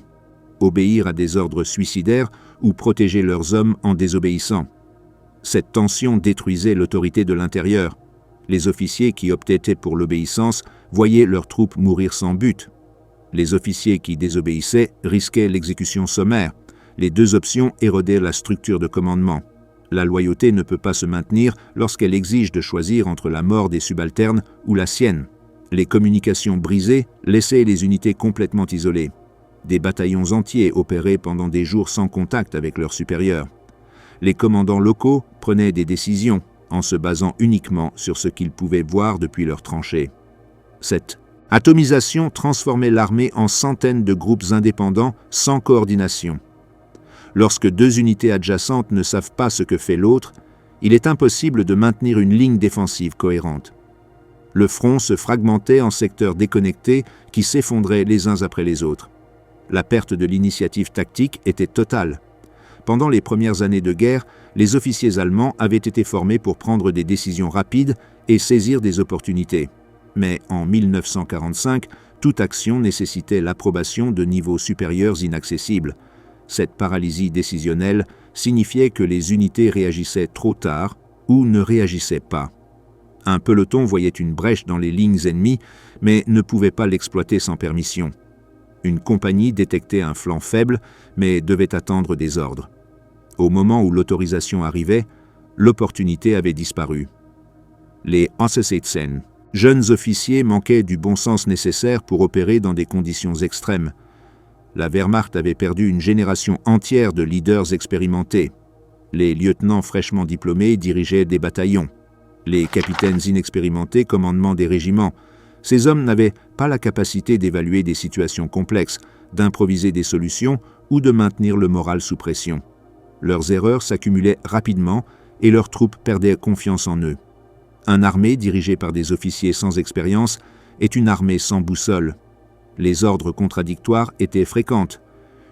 obéir à des ordres suicidaires ou protéger leurs hommes en désobéissant? Cette tension détruisait l'autorité de l'intérieur. Les officiers qui optaient pour l'obéissance voyaient leurs troupes mourir sans but. Les officiers qui désobéissaient risquaient l'exécution sommaire. Les deux options érodaient la structure de commandement. La loyauté ne peut pas se maintenir lorsqu'elle exige de choisir entre la mort des subalternes ou la sienne. Les communications brisées laissaient les unités complètement isolées. Des bataillons entiers opéraient pendant des jours sans contact avec leurs supérieurs. Les commandants locaux prenaient des décisions en se basant uniquement sur ce qu'ils pouvaient voir depuis leurs tranchées. Cette atomisation transformait l'armée en centaines de groupes indépendants sans coordination. Lorsque deux unités adjacentes ne savent pas ce que fait l'autre, il est impossible de maintenir une ligne défensive cohérente. Le front se fragmentait en secteurs déconnectés qui s'effondraient les uns après les autres. La perte de l'initiative tactique était totale. Pendant les premières années de guerre, les officiers allemands avaient été formés pour prendre des décisions rapides et saisir des opportunités. Mais en 1945, toute action nécessitait l'approbation de niveaux supérieurs inaccessibles. Cette paralysie décisionnelle signifiait que les unités réagissaient trop tard ou ne réagissaient pas. Un peloton voyait une brèche dans les lignes ennemies, mais ne pouvait pas l'exploiter sans permission. Une compagnie détectait un flanc faible, mais devait attendre des ordres. Au moment où l'autorisation arrivait, l'opportunité avait disparu. Les Aussesätzen, jeunes officiers, manquaient du bon sens nécessaire pour opérer dans des conditions extrêmes. La Wehrmacht avait perdu une génération entière de leaders expérimentés. Les lieutenants fraîchement diplômés dirigeaient des bataillons. Les capitaines inexpérimentés commandement des régiments. Ces hommes n'avaient pas la capacité d'évaluer des situations complexes, d'improviser des solutions ou de maintenir le moral sous pression. Leurs erreurs s'accumulaient rapidement et leurs troupes perdaient confiance en eux. Une armée dirigée par des officiers sans expérience est une armée sans boussole. Les ordres contradictoires étaient fréquents.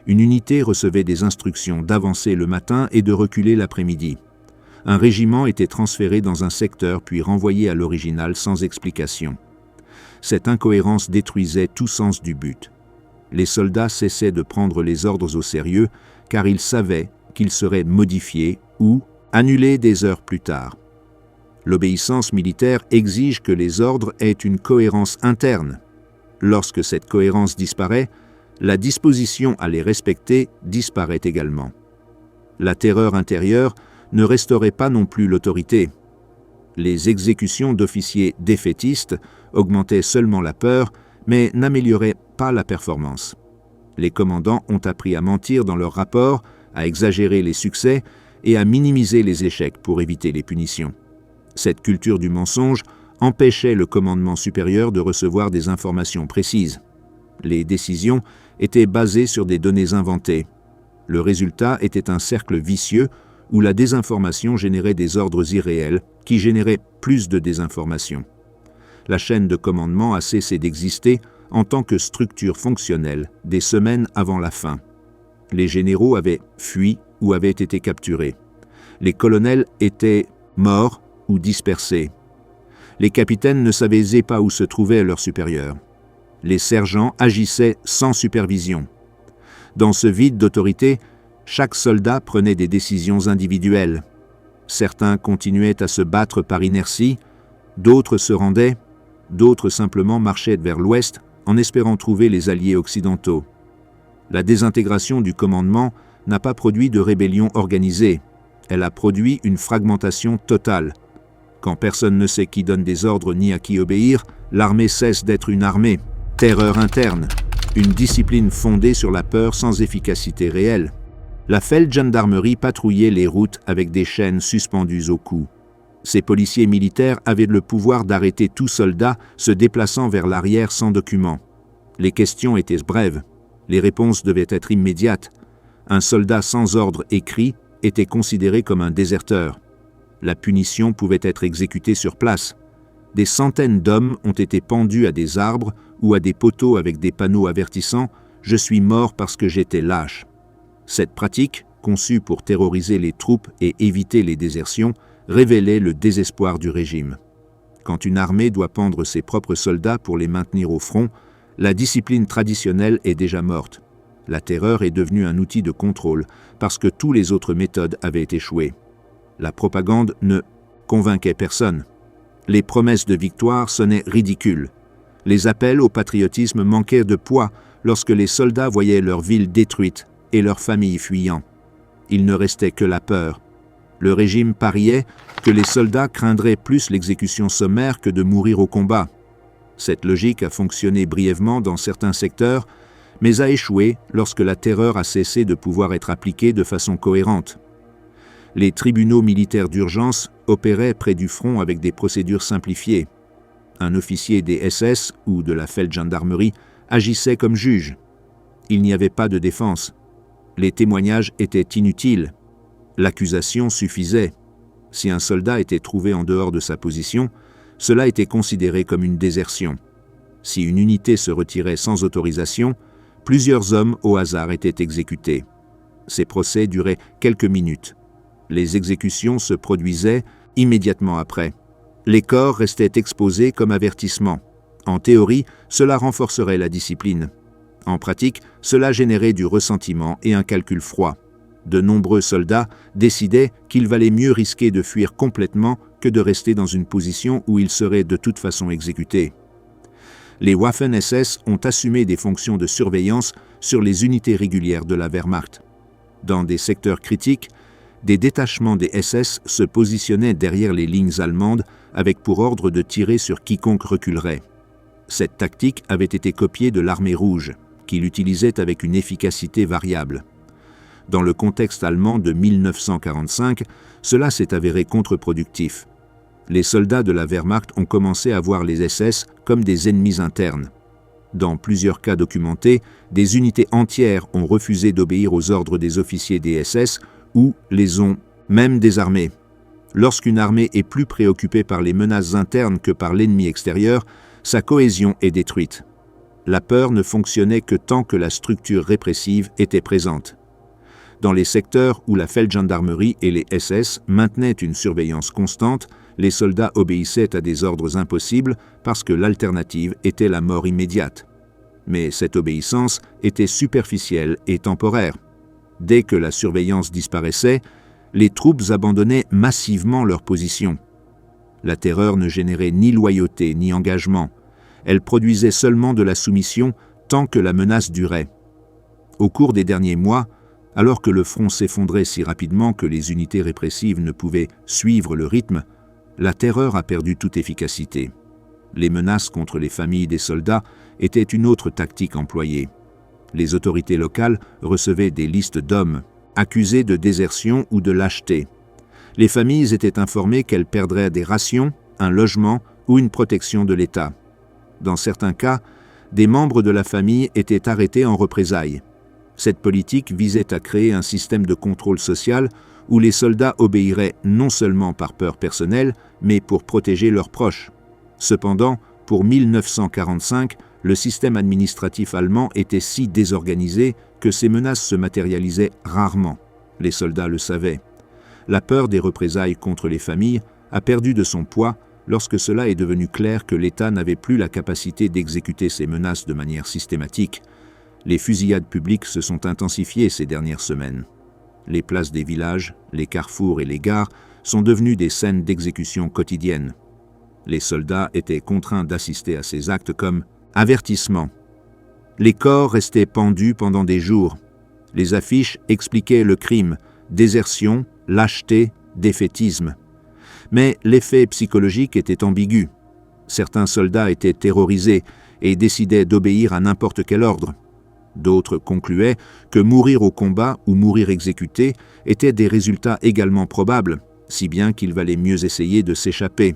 Une unité recevait des instructions d'avancer le matin et de reculer l'après-midi. Un régiment était transféré dans un secteur puis renvoyé à l'original sans explication. Cette incohérence détruisait tout sens du but. Les soldats cessaient de prendre les ordres au sérieux car ils savaient qu'ils seraient modifiés ou annulés des heures plus tard. L'obéissance militaire exige que les ordres aient une cohérence interne. Lorsque cette cohérence disparaît, la disposition à les respecter disparaît également. La terreur intérieure ne restaurait pas non plus l'autorité. Les exécutions d'officiers défaitistes augmentaient seulement la peur, mais n'amélioraient pas la performance. Les commandants ont appris à mentir dans leurs rapports, à exagérer les succès et à minimiser les échecs pour éviter les punitions. Cette culture du mensonge empêchait le commandement supérieur de recevoir des informations précises. Les décisions étaient basées sur des données inventées. Le résultat était un cercle vicieux où la désinformation générait des ordres irréels qui généraient plus de désinformation. La chaîne de commandement a cessé d'exister en tant que structure fonctionnelle des semaines avant la fin. Les généraux avaient fui ou avaient été capturés. Les colonels étaient morts ou dispersés. Les capitaines ne savaient pas où se trouvaient leurs supérieurs. Les sergents agissaient sans supervision. Dans ce vide d'autorité, chaque soldat prenait des décisions individuelles. Certains continuaient à se battre par inertie, d'autres se rendaient, d'autres simplement marchaient vers l'ouest en espérant trouver les alliés occidentaux. La désintégration du commandement n'a pas produit de rébellion organisée, elle a produit une fragmentation totale. Quand personne ne sait qui donne des ordres ni à qui obéir, l'armée cesse d'être une armée. Terreur interne, une discipline fondée sur la peur sans efficacité réelle. La Feldgendarmerie patrouillait les routes avec des chaînes suspendues au cou. Ces policiers militaires avaient le pouvoir d'arrêter tout soldat se déplaçant vers l'arrière sans document. Les questions étaient brèves. Les réponses devaient être immédiates. Un soldat sans ordre écrit était considéré comme un déserteur. La punition pouvait être exécutée sur place. Des centaines d'hommes ont été pendus à des arbres ou à des poteaux avec des panneaux avertissant « Je suis mort parce que j'étais lâche ». Cette pratique, conçue pour terroriser les troupes et éviter les désertions, révélait le désespoir du régime. Quand une armée doit pendre ses propres soldats pour les maintenir au front, la discipline traditionnelle est déjà morte. La terreur est devenue un outil de contrôle parce que toutes les autres méthodes avaient échoué. La propagande ne convainquait personne. Les promesses de victoire sonnaient ridicules. Les appels au patriotisme manquaient de poids lorsque les soldats voyaient leur ville détruite et leurs familles fuyant. Il ne restait que la peur. Le régime pariait que les soldats craindraient plus l'exécution sommaire que de mourir au combat. Cette logique a fonctionné brièvement dans certains secteurs, mais a échoué lorsque la terreur a cessé de pouvoir être appliquée de façon cohérente. Les tribunaux militaires d'urgence opéraient près du front avec des procédures simplifiées. Un officier des SS ou de la Feldgendarmerie agissait comme juge. Il n'y avait pas de défense. Les témoignages étaient inutiles. L'accusation suffisait. Si un soldat était trouvé en dehors de sa position, cela était considéré comme une désertion. Si une unité se retirait sans autorisation, plusieurs hommes au hasard étaient exécutés. Ces procès duraient quelques minutes. Les exécutions se produisaient immédiatement après. Les corps restaient exposés comme avertissement. En théorie, cela renforcerait la discipline. En pratique, cela générait du ressentiment et un calcul froid. De nombreux soldats décidaient qu'il valait mieux risquer de fuir complètement que de rester dans une position où ils seraient de toute façon exécutés. Les Waffen-SS ont assumé des fonctions de surveillance sur les unités régulières de la Wehrmacht. Dans des secteurs critiques, des détachements des SS se positionnaient derrière les lignes allemandes avec pour ordre de tirer sur quiconque reculerait. Cette tactique avait été copiée de l'armée rouge, qu'il utilisait avec une efficacité variable. Dans le contexte allemand de 1945, cela s'est avéré contre-productif. Les soldats de la Wehrmacht ont commencé à voir les SS comme des ennemis internes. Dans plusieurs cas documentés, des unités entières ont refusé d'obéir aux ordres des officiers des SS ou les ont même désarmés. Lorsqu'une armée est plus préoccupée par les menaces internes que par l'ennemi extérieur, sa cohésion est détruite. La peur ne fonctionnait que tant que la structure répressive était présente. Dans les secteurs où la Feldgendarmerie et les SS maintenaient une surveillance constante, les soldats obéissaient à des ordres impossibles parce que l'alternative était la mort immédiate. Mais cette obéissance était superficielle et temporaire. Dès que la surveillance disparaissait, les troupes abandonnaient massivement leur position. La terreur ne générait ni loyauté ni engagement. Elle produisait seulement de la soumission tant que la menace durait. Au cours des derniers mois, alors que le front s'effondrait si rapidement que les unités répressives ne pouvaient suivre le rythme, la terreur a perdu toute efficacité. Les menaces contre les familles des soldats étaient une autre tactique employée. Les autorités locales recevaient des listes d'hommes accusés de désertion ou de lâcheté. Les familles étaient informées qu'elles perdraient des rations, un logement ou une protection de l'État. Dans certains cas, des membres de la famille étaient arrêtés en représailles. Cette politique visait à créer un système de contrôle social où les soldats obéiraient non seulement par peur personnelle, mais pour protéger leurs proches. Cependant, pour 1945, le système administratif allemand était si désorganisé que ces menaces se matérialisaient rarement. Les soldats le savaient. La peur des représailles contre les familles a perdu de son poids lorsque cela est devenu clair que l'État n'avait plus la capacité d'exécuter ces menaces de manière systématique. Les fusillades publiques se sont intensifiées ces dernières semaines. Les places des villages, les carrefours et les gares sont devenues des scènes d'exécution quotidiennes. Les soldats étaient contraints d'assister à ces actes comme avertissement. Les corps restaient pendus pendant des jours. Les affiches expliquaient le crime, désertion, lâcheté, défaitisme. Mais l'effet psychologique était ambigu. Certains soldats étaient terrorisés et décidaient d'obéir à n'importe quel ordre. D'autres concluaient que mourir au combat ou mourir exécuté étaient des résultats également probables, si bien qu'il valait mieux essayer de s'échapper.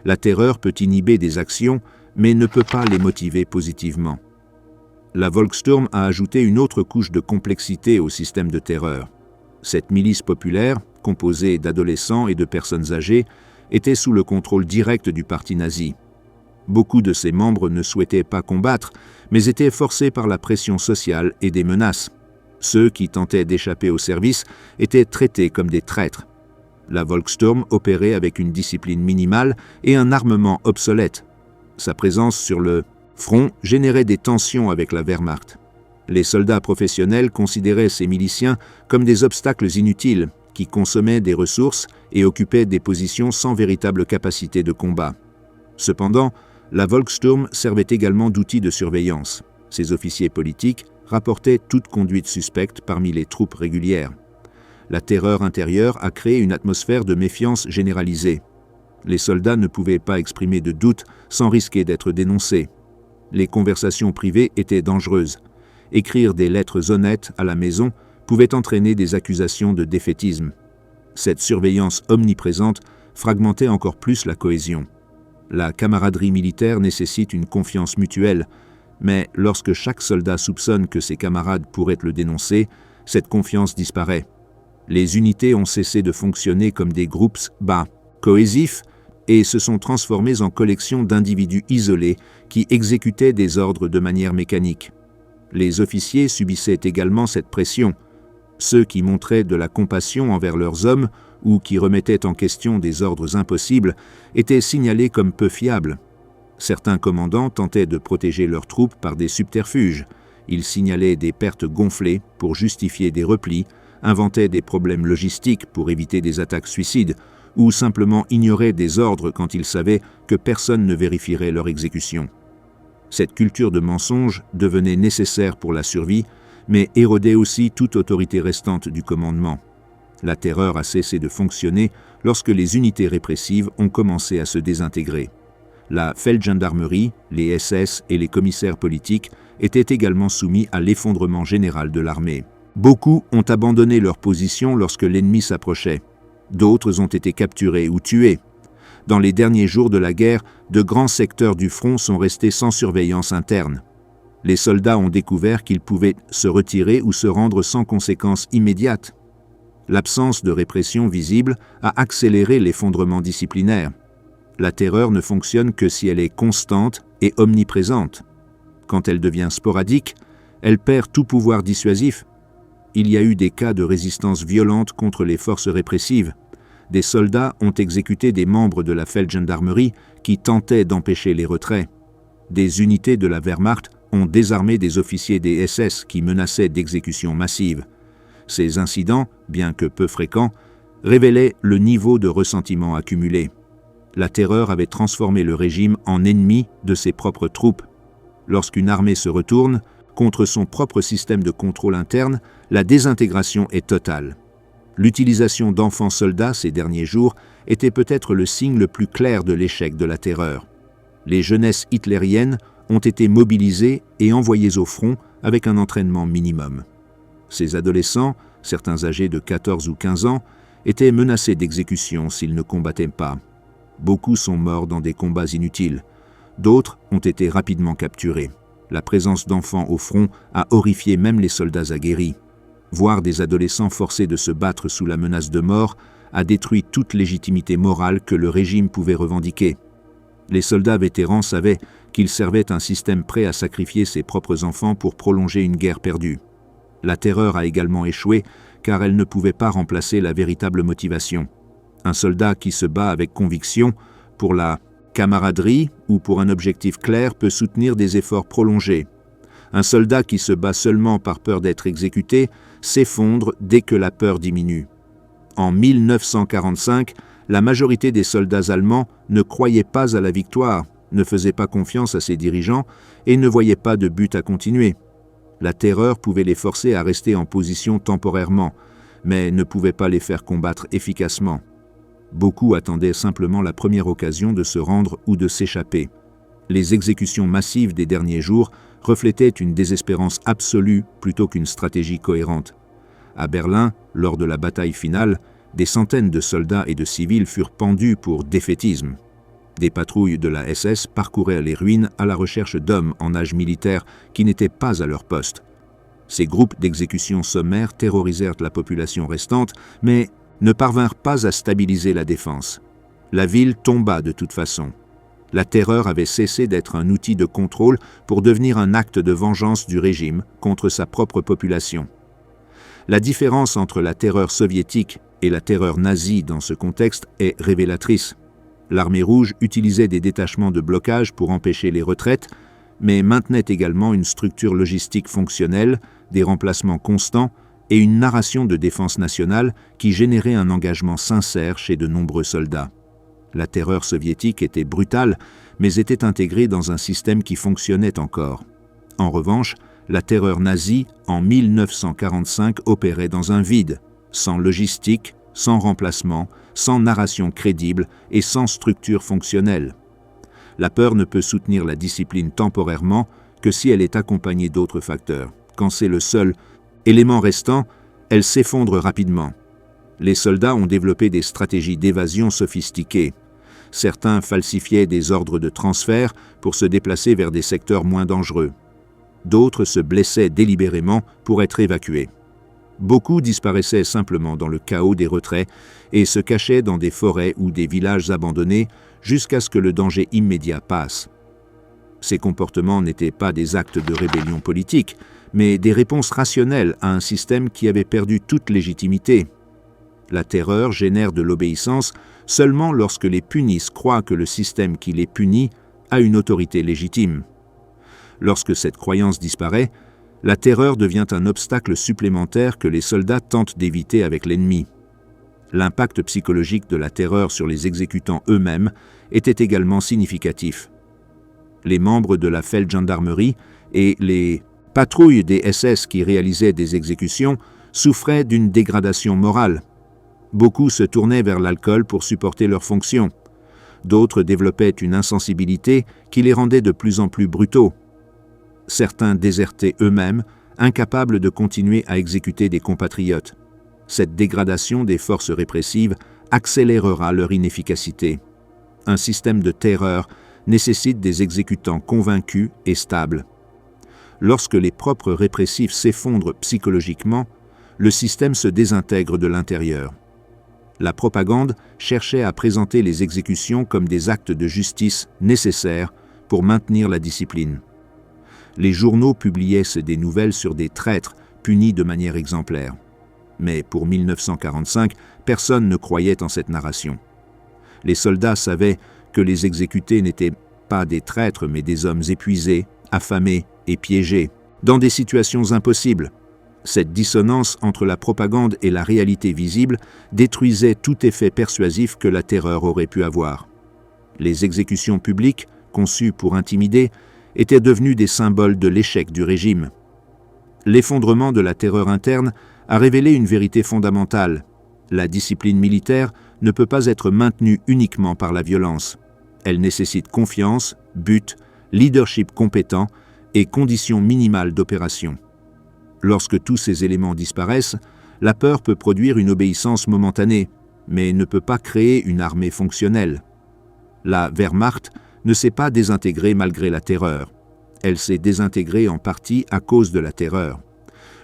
La terreur peut inhiber des actions, mais ne peut pas les motiver positivement. La Volkssturm a ajouté une autre couche de complexité au système de terreur. Cette milice populaire, composée d'adolescents et de personnes âgées, était sous le contrôle direct du parti nazi. Beaucoup de ses membres ne souhaitaient pas combattre, mais étaient forcés par la pression sociale et des menaces. Ceux qui tentaient d'échapper au service étaient traités comme des traîtres. La Volkssturm opérait avec une discipline minimale et un armement obsolète. Sa présence sur le front générait des tensions avec la Wehrmacht. Les soldats professionnels considéraient ces miliciens comme des obstacles inutiles qui consommaient des ressources et occupaient des positions sans véritable capacité de combat. Cependant, la Volkssturm servait également d'outil de surveillance. Ses officiers politiques rapportaient toute conduite suspecte parmi les troupes régulières. La terreur intérieure a créé une atmosphère de méfiance généralisée. Les soldats ne pouvaient pas exprimer de doute sans risquer d'être dénoncés. Les conversations privées étaient dangereuses. Écrire des lettres honnêtes à la maison pouvait entraîner des accusations de défaitisme. Cette surveillance omniprésente fragmentait encore plus la cohésion. La camaraderie militaire nécessite une confiance mutuelle, mais lorsque chaque soldat soupçonne que ses camarades pourraient le dénoncer, cette confiance disparaît. Les unités ont cessé de fonctionner comme des groupes bas, cohésifs, et se sont transformés en collections d'individus isolés qui exécutaient des ordres de manière mécanique. Les officiers subissaient également cette pression. Ceux qui montraient de la compassion envers leurs hommes ou qui remettaient en question des ordres impossibles étaient signalés comme peu fiables. Certains commandants tentaient de protéger leurs troupes par des subterfuges. Ils signalaient des pertes gonflées pour justifier des replis, inventaient des problèmes logistiques pour éviter des attaques suicides, ou simplement ignoraient des ordres quand ils savaient que personne ne vérifierait leur exécution. Cette culture de mensonge devenait nécessaire pour la survie, mais érodait aussi toute autorité restante du commandement. La terreur a cessé de fonctionner lorsque les unités répressives ont commencé à se désintégrer. La Feldgendarmerie, les SS et les commissaires politiques étaient également soumis à l'effondrement général de l'armée. Beaucoup ont abandonné leur position lorsque l'ennemi s'approchait. D'autres ont été capturés ou tués. Dans les derniers jours de la guerre, de grands secteurs du front sont restés sans surveillance interne. Les soldats ont découvert qu'ils pouvaient se retirer ou se rendre sans conséquences immédiates. L'absence de répression visible a accéléré l'effondrement disciplinaire. La terreur ne fonctionne que si elle est constante et omniprésente. Quand elle devient sporadique, elle perd tout pouvoir dissuasif. Il y a eu des cas de résistance violente contre les forces répressives. Des soldats ont exécuté des membres de la Feldgendarmerie qui tentaient d'empêcher les retraits. Des unités de la Wehrmacht ont désarmé des officiers des SS qui menaçaient d'exécutions massives. Ces incidents, bien que peu fréquents, révélaient le niveau de ressentiment accumulé. La terreur avait transformé le régime en ennemi de ses propres troupes. Lorsqu'une armée se retourne contre son propre système de contrôle interne, la désintégration est totale. L'utilisation d'enfants soldats ces derniers jours était peut-être le signe le plus clair de l'échec de la terreur. Les jeunesses hitlériennes ont été mobilisées et envoyées au front avec un entraînement minimum. Ces adolescents, certains âgés de 14 ou 15 ans, étaient menacés d'exécution s'ils ne combattaient pas. Beaucoup sont morts dans des combats inutiles. D'autres ont été rapidement capturés. La présence d'enfants au front a horrifié même les soldats aguerris. Voir des adolescents forcés de se battre sous la menace de mort a détruit toute légitimité morale que le régime pouvait revendiquer. Les soldats vétérans savaient qu'ils servaient un système prêt à sacrifier ses propres enfants pour prolonger une guerre perdue. La terreur a également échoué car elle ne pouvait pas remplacer la véritable motivation. Un soldat qui se bat avec conviction pour la camaraderie ou pour un objectif clair peut soutenir des efforts prolongés. Un soldat qui se bat seulement par peur d'être exécuté s'effondre dès que la peur diminue. En 1945, la majorité des soldats allemands ne croyaient pas à la victoire, ne faisaient pas confiance à ses dirigeants et ne voyaient pas de but à continuer. La terreur pouvait les forcer à rester en position temporairement, mais ne pouvait pas les faire combattre efficacement. Beaucoup attendaient simplement la première occasion de se rendre ou de s'échapper. Les exécutions massives des derniers jours reflétaient une désespérance absolue plutôt qu'une stratégie cohérente. À Berlin, lors de la bataille finale, des centaines de soldats et de civils furent pendus pour défaitisme. Des patrouilles de la SS parcouraient les ruines à la recherche d'hommes en âge militaire qui n'étaient pas à leur poste. Ces groupes d'exécution sommaires terrorisèrent la population restante, mais ne parvinrent pas à stabiliser la défense. La ville tomba de toute façon. La terreur avait cessé d'être un outil de contrôle pour devenir un acte de vengeance du régime contre sa propre population. La différence entre la terreur soviétique et la terreur nazie dans ce contexte est révélatrice. L'armée rouge utilisait des détachements de blocage pour empêcher les retraites, mais maintenait également une structure logistique fonctionnelle, des remplacements constants et une narration de défense nationale qui générait un engagement sincère chez de nombreux soldats. La terreur soviétique était brutale, mais était intégrée dans un système qui fonctionnait encore. En revanche, la terreur nazie, en 1945, opérait dans un vide, sans logistique, sans remplacement, sans narration crédible et sans structure fonctionnelle. La peur ne peut soutenir la discipline temporairement que si elle est accompagnée d'autres facteurs. Quand c'est le seul élément restant, elle s'effondre rapidement. Les soldats ont développé des stratégies d'évasion sophistiquées. Certains falsifiaient des ordres de transfert pour se déplacer vers des secteurs moins dangereux. D'autres se blessaient délibérément pour être évacués. Beaucoup disparaissaient simplement dans le chaos des retraits et se cachaient dans des forêts ou des villages abandonnés jusqu'à ce que le danger immédiat passe. Ces comportements n'étaient pas des actes de rébellion politique, mais des réponses rationnelles à un système qui avait perdu toute légitimité. La terreur génère de l'obéissance seulement lorsque les punisses croient que le système qui les punit a une autorité légitime. Lorsque cette croyance disparaît, la terreur devient un obstacle supplémentaire que les soldats tentent d'éviter avec l'ennemi. L'impact psychologique de la terreur sur les exécutants eux-mêmes était également significatif. Les membres de la Feldgendarmerie et les patrouilles des SS qui réalisaient des exécutions souffraient d'une dégradation morale. Beaucoup se tournaient vers l'alcool pour supporter leurs fonctions. D'autres développaient une insensibilité qui les rendait de plus en plus brutaux. certains désertaient eux-mêmes, incapables de continuer à exécuter des compatriotes. Cette dégradation des forces répressives accélérera leur inefficacité. Un système de terreur nécessite des exécutants convaincus et stables. Lorsque les propres répressifs s'effondrent psychologiquement, le système se désintègre de l'intérieur. La propagande cherchait à présenter les exécutions comme des actes de justice nécessaires pour maintenir la discipline. Les journaux publiaient des nouvelles sur des traîtres punis de manière exemplaire. Mais pour 1945, personne ne croyait en cette narration. Les soldats savaient que les exécutés n'étaient pas des traîtres mais des hommes épuisés, affamés et piégés, dans des situations impossibles. Cette dissonance entre la propagande et la réalité visible détruisait tout effet persuasif que la terreur aurait pu avoir. Les exécutions publiques, conçues pour intimider, étaient devenues des symboles de l'échec du régime. L'effondrement de la terreur interne a révélé une vérité fondamentale. La discipline militaire ne peut pas être maintenue uniquement par la violence. Elle nécessite confiance, but, leadership compétent et conditions minimales d'opération. Lorsque tous ces éléments disparaissent, la peur peut produire une obéissance momentanée, mais ne peut pas créer une armée fonctionnelle. La Wehrmacht ne s'est pas désintégrée malgré la terreur. Elle s'est désintégrée en partie à cause de la terreur.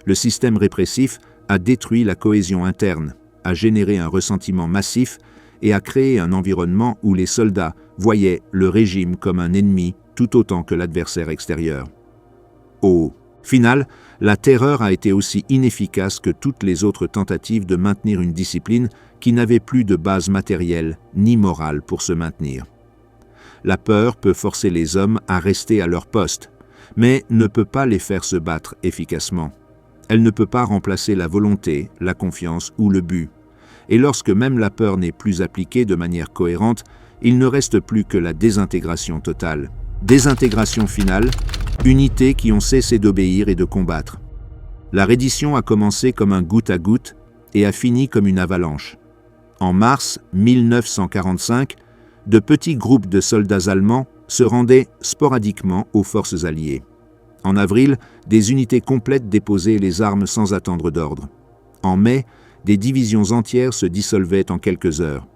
Le système répressif a détruit la cohésion interne, a généré un ressentiment massif et a créé un environnement où les soldats voyaient le régime comme un ennemi tout autant que l'adversaire extérieur. Au final, la terreur a été aussi inefficace que toutes les autres tentatives de maintenir une discipline qui n'avait plus de base matérielle ni morale pour se maintenir. La peur peut forcer les hommes à rester à leur poste, mais ne peut pas les faire se battre efficacement. Elle ne peut pas remplacer la volonté, la confiance ou le but. Et lorsque même la peur n'est plus appliquée de manière cohérente, il ne reste plus que la désintégration totale. Désintégration finale, unités qui ont cessé d'obéir et de combattre. La reddition a commencé comme un goutte à goutte et a fini comme une avalanche. En mars 1945, de petits groupes de soldats allemands se rendaient sporadiquement aux forces alliées. En avril, des unités complètes déposaient les armes sans attendre d'ordre. En mai, des divisions entières se dissolvaient en quelques heures.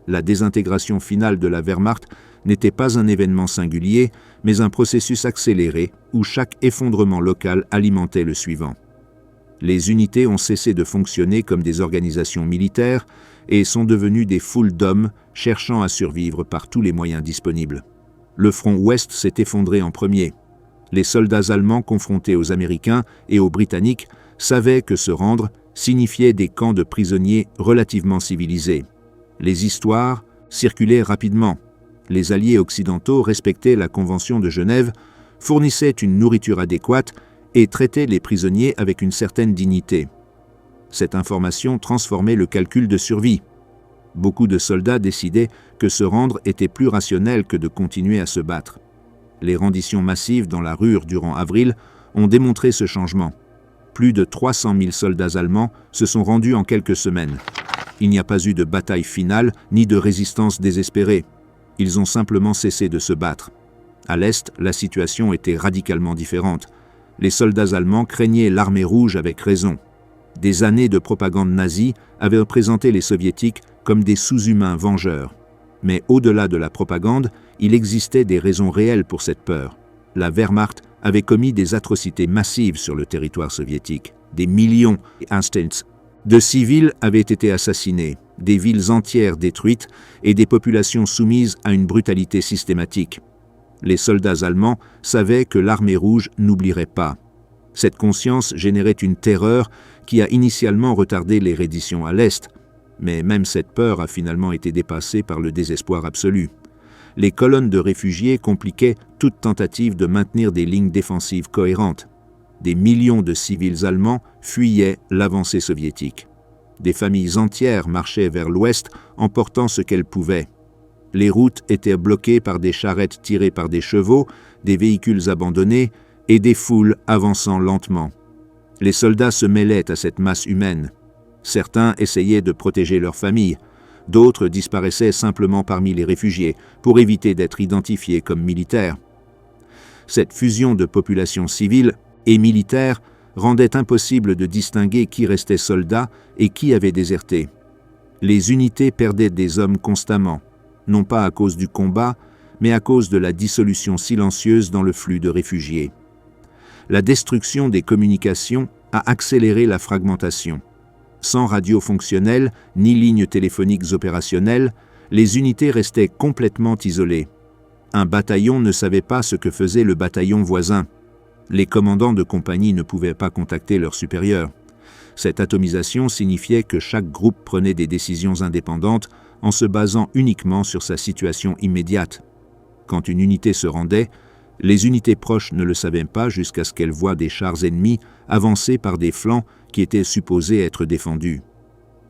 La désintégration finale de la Wehrmacht n'était pas un événement singulier, mais un processus accéléré où chaque effondrement local alimentait le suivant. Les unités ont cessé de fonctionner comme des organisations militaires et sont devenues des foules d'hommes cherchant à survivre par tous les moyens disponibles. Le front ouest s'est effondré en premier. Les soldats allemands confrontés aux Américains et aux Britanniques savaient que se rendre signifiait des camps de prisonniers relativement civilisés. Les histoires circulaient rapidement. Les alliés occidentaux respectaient la Convention de Genève, fournissaient une nourriture adéquate et traitaient les prisonniers avec une certaine dignité. Cette information transformait le calcul de survie. Beaucoup de soldats décidaient que se rendre était plus rationnel que de continuer à se battre. Les renditions massives dans la Ruhr durant avril ont démontré ce changement. Plus de 300 000 soldats allemands se sont rendus en quelques semaines. Il n'y a pas eu de bataille finale ni de résistance désespérée. Ils ont simplement cessé de se battre. À l'Est, la situation était radicalement différente. Les soldats allemands craignaient l'armée rouge avec raison. Des années de propagande nazie avaient représenté les soviétiques comme des sous-humains vengeurs. Mais au-delà de la propagande, il existait des raisons réelles pour cette peur. La Wehrmacht avait commis des atrocités massives sur le territoire soviétique. Des millions de civils avaient été assassinés, des villes entières détruites et des populations soumises à une brutalité systématique. Les soldats allemands savaient que l'armée rouge n'oublierait pas. Cette conscience générait une terreur qui a initialement retardé les redditions à l'Est, mais même cette peur a finalement été dépassée par le désespoir absolu. Les colonnes de réfugiés compliquaient toute tentative de maintenir des lignes défensives cohérentes. Des millions de civils allemands fuyaient l'avancée soviétique. Des familles entières marchaient vers l'ouest en portant ce qu'elles pouvaient. Les routes étaient bloquées par des charrettes tirées par des chevaux, des véhicules abandonnés et des foules avançant lentement. Les soldats se mêlaient à cette masse humaine. Certains essayaient de protéger leurs familles, d'autres disparaissaient simplement parmi les réfugiés pour éviter d'être identifiés comme militaires. Cette fusion de populations civiles et militaires rendait impossible de distinguer qui restait soldat et qui avait déserté. Les unités perdaient des hommes constamment, non pas à cause du combat, mais à cause de la dissolution silencieuse dans le flux de réfugiés. La destruction des communications a accéléré la fragmentation. Sans radio fonctionnelle ni lignes téléphoniques opérationnelles, les unités restaient complètement isolées. Un bataillon ne savait pas ce que faisait le bataillon voisin. Les commandants de compagnie ne pouvaient pas contacter leurs supérieurs. Cette atomisation signifiait que chaque groupe prenait des décisions indépendantes en se basant uniquement sur sa situation immédiate. Quand une unité se rendait, les unités proches ne le savaient pas jusqu'à ce qu'elles voient des chars ennemis avancer par des flancs qui étaient supposés être défendus.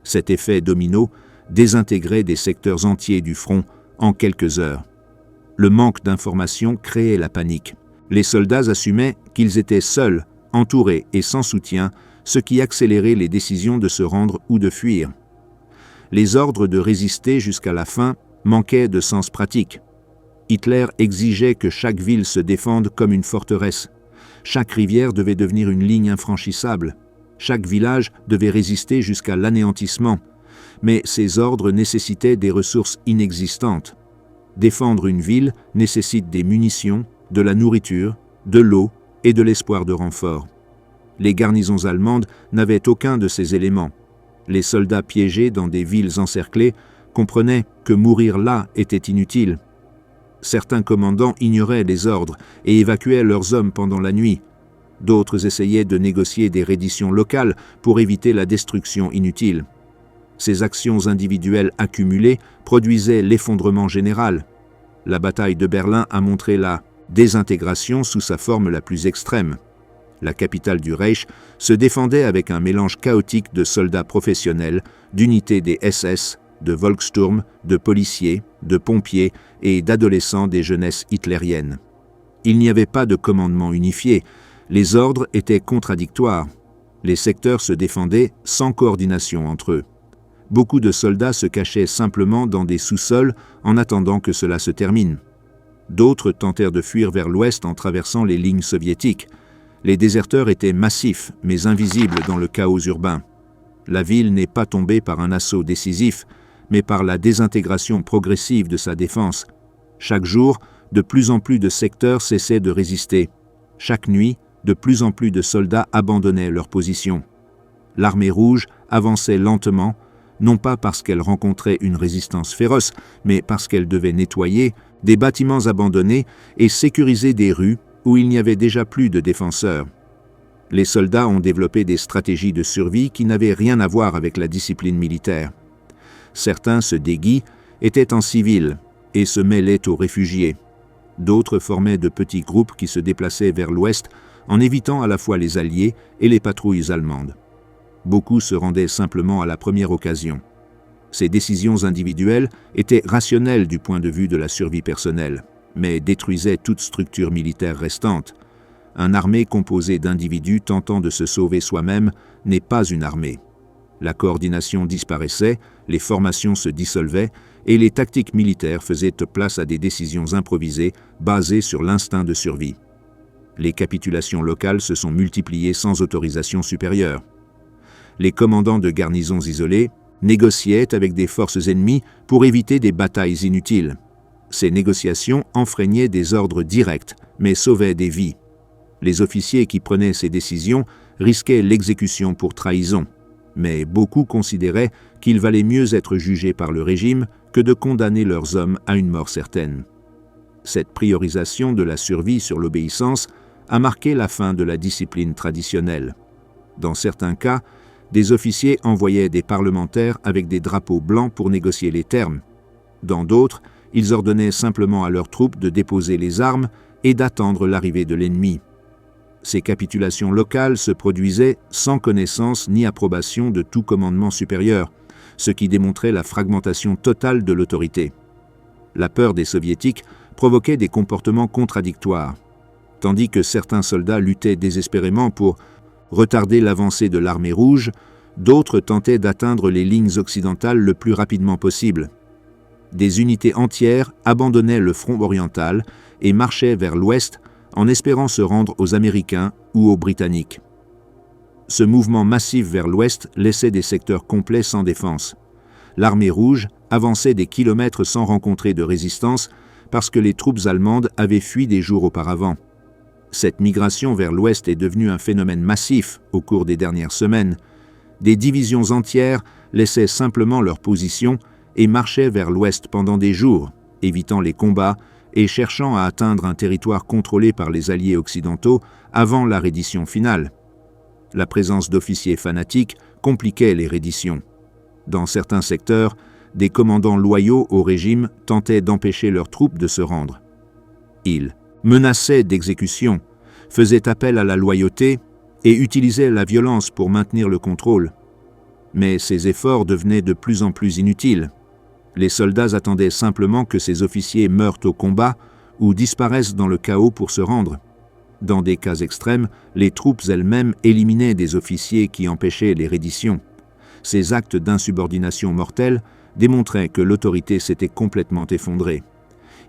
Cet effet domino désintégrait des secteurs entiers du front en quelques heures. Le manque d'informations créait la panique. Les soldats assumaient qu'ils étaient seuls, entourés et sans soutien, ce qui accélérait les décisions de se rendre ou de fuir. Les ordres de résister jusqu'à la fin manquaient de sens pratique. Hitler exigeait que chaque ville se défende comme une forteresse. Chaque rivière devait devenir une ligne infranchissable. Chaque village devait résister jusqu'à l'anéantissement. Mais ces ordres nécessitaient des ressources inexistantes. Défendre une ville nécessite des munitions, de la nourriture, de l'eau et de l'espoir de renfort. Les garnisons allemandes n'avaient aucun de ces éléments. Les soldats piégés dans des villes encerclées comprenaient que mourir là était inutile. Certains commandants ignoraient les ordres et évacuaient leurs hommes pendant la nuit. D'autres essayaient de négocier des redditions locales pour éviter la destruction inutile. Ces actions individuelles accumulées produisaient l'effondrement général. La bataille de Berlin a montré la désintégration sous sa forme la plus extrême. La capitale du Reich se défendait avec un mélange chaotique de soldats professionnels, d'unités des SS, de Volkssturm, de policiers, de pompiers et d'adolescents des jeunesses hitlériennes. Il n'y avait pas de commandement unifié, les ordres étaient contradictoires. Les secteurs se défendaient sans coordination entre eux. Beaucoup de soldats se cachaient simplement dans des sous-sols en attendant que cela se termine. D'autres tentèrent de fuir vers l'ouest en traversant les lignes soviétiques. Les déserteurs étaient massifs, mais invisibles dans le chaos urbain. La ville n'est pas tombée par un assaut décisif, mais par la désintégration progressive de sa défense. Chaque jour, de plus en plus de secteurs cessaient de résister. Chaque nuit, de plus en plus de soldats abandonnaient leur position. L'armée rouge avançait lentement, non pas parce qu'elle rencontrait une résistance féroce, mais parce qu'elle devait nettoyer des bâtiments abandonnés et sécuriser des rues où il n'y avait déjà plus de défenseurs. Les soldats ont développé des stratégies de survie qui n'avaient rien à voir avec la discipline militaire. Certains se déguis, étaient en civil et se mêlaient aux réfugiés. D'autres formaient de petits groupes qui se déplaçaient vers l'ouest en évitant à la fois les Alliés et les patrouilles allemandes. Beaucoup se rendaient simplement à la première occasion. Ces décisions individuelles étaient rationnelles du point de vue de la survie personnelle, mais détruisaient toute structure militaire restante. Une armée composée d'individus tentant de se sauver soi-même n'est pas une armée. La coordination disparaissait, les formations se dissolvaient et les tactiques militaires faisaient place à des décisions improvisées basées sur l'instinct de survie. Les capitulations locales se sont multipliées sans autorisation supérieure. Les commandants de garnisons isolées négociaient avec des forces ennemies pour éviter des batailles inutiles. Ces négociations enfreignaient des ordres directs, mais sauvaient des vies. Les officiers qui prenaient ces décisions risquaient l'exécution pour trahison, mais beaucoup considéraient qu'il valait mieux être jugés par le régime que de condamner leurs hommes à une mort certaine. Cette priorisation de la survie sur l'obéissance a marqué la fin de la discipline traditionnelle. Dans certains cas, des officiers envoyaient des parlementaires avec des drapeaux blancs pour négocier les termes. Dans d'autres, ils ordonnaient simplement à leurs troupes de déposer les armes et d'attendre l'arrivée de l'ennemi. Ces capitulations locales se produisaient sans connaissance ni approbation de tout commandement supérieur, ce qui démontrait la fragmentation totale de l'autorité. La peur des Soviétiques provoquait des comportements contradictoires. Tandis que certains soldats luttaient désespérément pour retarder l'avancée de l'armée rouge, d'autres tentaient d'atteindre les lignes occidentales le plus rapidement possible. Des unités entières abandonnaient le front oriental et marchaient vers l'ouest en espérant se rendre aux Américains ou aux Britanniques. Ce mouvement massif vers l'ouest laissait des secteurs complets sans défense. L'armée rouge avançait des kilomètres sans rencontrer de résistance parce que les troupes allemandes avaient fui des jours auparavant. Cette migration vers l'ouest est devenue un phénomène massif au cours des dernières semaines. Des divisions entières laissaient simplement leur position et marchaient vers l'ouest pendant des jours, évitant les combats et cherchant à atteindre un territoire contrôlé par les alliés occidentaux avant la reddition finale. La présence d'officiers fanatiques compliquait les redditions. Dans certains secteurs, des commandants loyaux au régime tentaient d'empêcher leurs troupes de se rendre. Ils menaçaient d'exécution, faisaient appel à la loyauté et utilisaient la violence pour maintenir le contrôle. Mais ces efforts devenaient de plus en plus inutiles. Les soldats attendaient simplement que ces officiers meurent au combat ou disparaissent dans le chaos pour se rendre. Dans des cas extrêmes, les troupes elles-mêmes éliminaient des officiers qui empêchaient les redditions. Ces actes d'insubordination mortelle démontraient que l'autorité s'était complètement effondrée.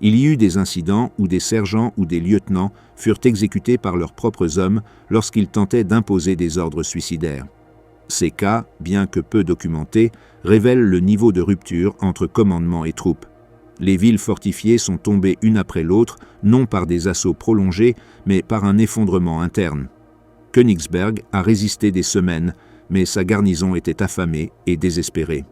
Il y eut des incidents où des sergents ou des lieutenants furent exécutés par leurs propres hommes lorsqu'ils tentaient d'imposer des ordres suicidaires. Ces cas, bien que peu documentés, révèlent le niveau de rupture entre commandement et troupes. Les villes fortifiées sont tombées une après l'autre, non par des assauts prolongés, mais par un effondrement interne. Königsberg a résisté des semaines, mais sa garnison était affamée et désespérée.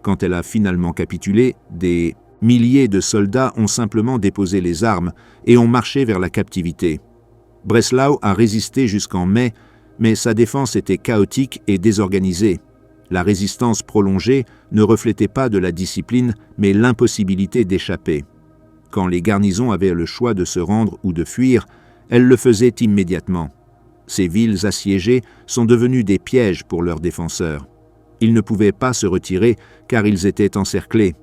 Quand elle a finalement capitulé, des milliers de soldats ont simplement déposé les armes et ont marché vers la captivité. Breslau a résisté jusqu'en mai, mais sa défense était chaotique et désorganisée. La résistance prolongée ne reflétait pas de la discipline, mais l'impossibilité d'échapper. Quand les garnisons avaient le choix de se rendre ou de fuir, elles le faisaient immédiatement. Ces villes assiégées sont devenues des pièges pour leurs défenseurs. Ils ne pouvaient pas se retirer car ils étaient encerclés.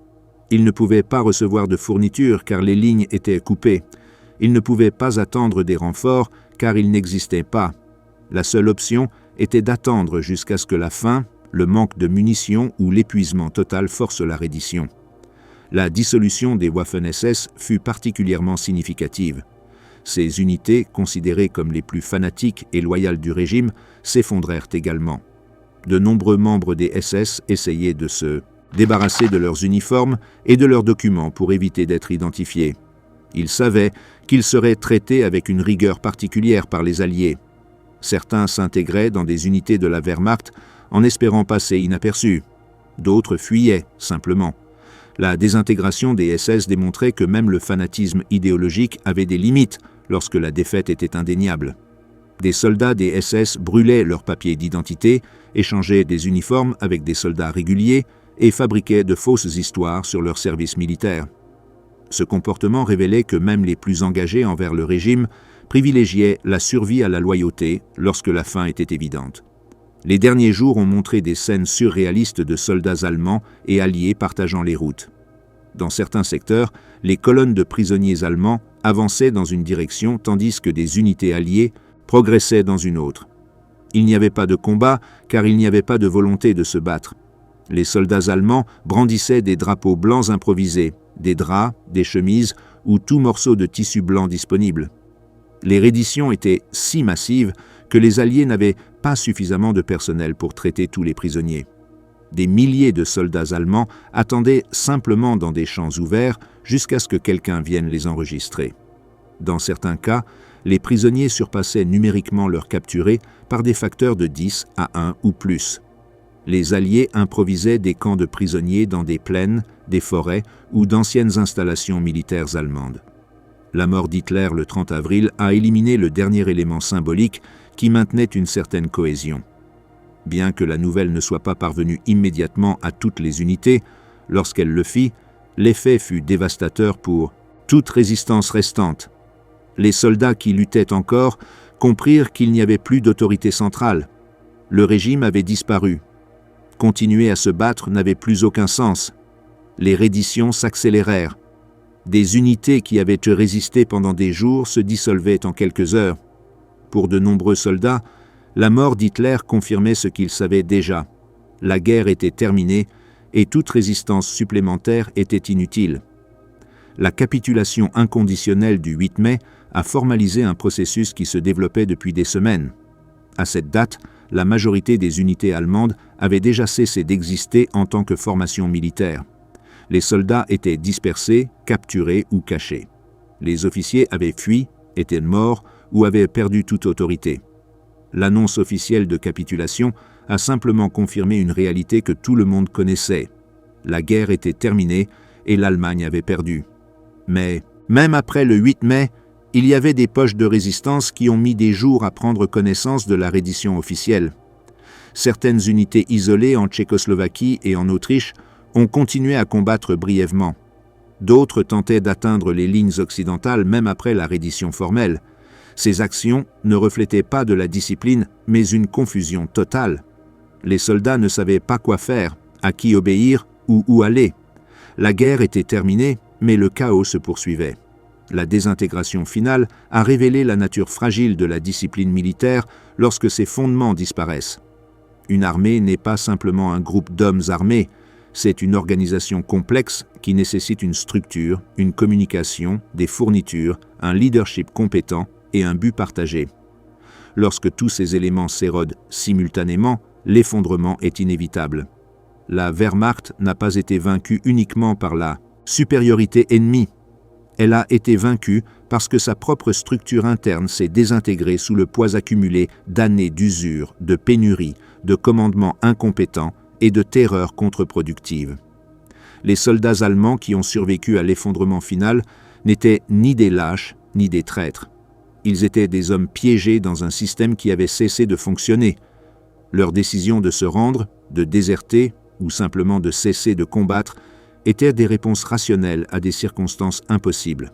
Ils ne pouvaient pas recevoir de fournitures car les lignes étaient coupées. Ils ne pouvaient pas attendre des renforts car ils n'existaient pas. La seule option était d'attendre jusqu'à ce que la faim, le manque de munitions ou l'épuisement total force la reddition. La dissolution des Waffen-SS fut particulièrement significative. Ces unités, considérées comme les plus fanatiques et loyales du régime, s'effondrèrent également. De nombreux membres des SS essayaient de se débarrasser de leurs uniformes et de leurs documents pour éviter d'être identifiés. Ils savaient qu'ils seraient traités avec une rigueur particulière par les Alliés. Certains s'intégraient dans des unités de la Wehrmacht en espérant passer inaperçus. D'autres fuyaient, simplement. La désintégration des SS démontrait que même le fanatisme idéologique avait des limites lorsque la défaite était indéniable. Des soldats des SS brûlaient leurs papiers d'identité, échangeaient des uniformes avec des soldats réguliers et fabriquaient de fausses histoires sur leur service militaire. Ce comportement révélait que même les plus engagés envers le régime privilégiaient la survie à la loyauté lorsque la fin était évidente. Les derniers jours ont montré des scènes surréalistes de soldats allemands et alliés partageant les routes. Dans certains secteurs, les colonnes de prisonniers allemands avançaient dans une direction tandis que des unités alliées progressaient dans une autre. Il n'y avait pas de combat car il n'y avait pas de volonté de se battre. Les soldats allemands brandissaient des drapeaux blancs improvisés, des draps, des chemises ou tout morceau de tissu blanc disponible. Les redditions étaient si massives que les Alliés n'avaient pas suffisamment de personnel pour traiter tous les prisonniers. Des milliers de soldats allemands attendaient simplement dans des champs ouverts jusqu'à ce que quelqu'un vienne les enregistrer. Dans certains cas, les prisonniers surpassaient numériquement leurs capturés par des facteurs de 10 à 1 ou plus. Les Alliés improvisaient des camps de prisonniers dans des plaines, des forêts ou d'anciennes installations militaires allemandes. La mort d'Hitler le 30 avril a éliminé le dernier élément symbolique qui maintenait une certaine cohésion. Bien que la nouvelle ne soit pas parvenue immédiatement à toutes les unités, lorsqu'elle le fit, l'effet fut dévastateur pour toute résistance restante. Les soldats qui luttaient encore comprirent qu'il n'y avait plus d'autorité centrale. Le régime avait disparu. Continuer à se battre n'avait plus aucun sens. Les redditions s'accélérèrent. Des unités qui avaient résisté pendant des jours se dissolvaient en quelques heures. Pour de nombreux soldats, la mort d'Hitler confirmait ce qu'ils savaient déjà. La guerre était terminée et toute résistance supplémentaire était inutile. La capitulation inconditionnelle du 8 mai a formalisé un processus qui se développait depuis des semaines. À cette date, la majorité des unités allemandes avaient déjà cessé d'exister en tant que formation militaire. Les soldats étaient dispersés, capturés ou cachés. Les officiers avaient fui, étaient morts ou avaient perdu toute autorité. L'annonce officielle de capitulation a simplement confirmé une réalité que tout le monde connaissait. La guerre était terminée et l'Allemagne avait perdu. Mais, même après le 8 mai, il y avait des poches de résistance qui ont mis des jours à prendre connaissance de la reddition officielle. Certaines unités isolées en Tchécoslovaquie et en Autriche ont continué à combattre brièvement. D'autres tentaient d'atteindre les lignes occidentales même après la reddition formelle. Ces actions ne reflétaient pas de la discipline, mais une confusion totale. Les soldats ne savaient pas quoi faire, à qui obéir ou où aller. La guerre était terminée, mais le chaos se poursuivait. La désintégration finale a révélé la nature fragile de la discipline militaire lorsque ses fondements disparaissent. Une armée n'est pas simplement un groupe d'hommes armés, c'est une organisation complexe qui nécessite une structure, une communication, des fournitures, un leadership compétent et un but partagé. Lorsque tous ces éléments s'érodent simultanément, l'effondrement est inévitable. La Wehrmacht n'a pas été vaincue uniquement par la supériorité ennemie. Elle a été vaincue parce que sa propre structure interne s'est désintégrée sous le poids accumulé d'années d'usure, de pénurie, de commandements incompétents et de terreurs contre-productives. Les soldats allemands qui ont survécu à l'effondrement final n'étaient ni des lâches ni des traîtres. Ils étaient des hommes piégés dans un système qui avait cessé de fonctionner. Leur décision de se rendre, de déserter ou simplement de cesser de combattre étaient des réponses rationnelles à des circonstances impossibles.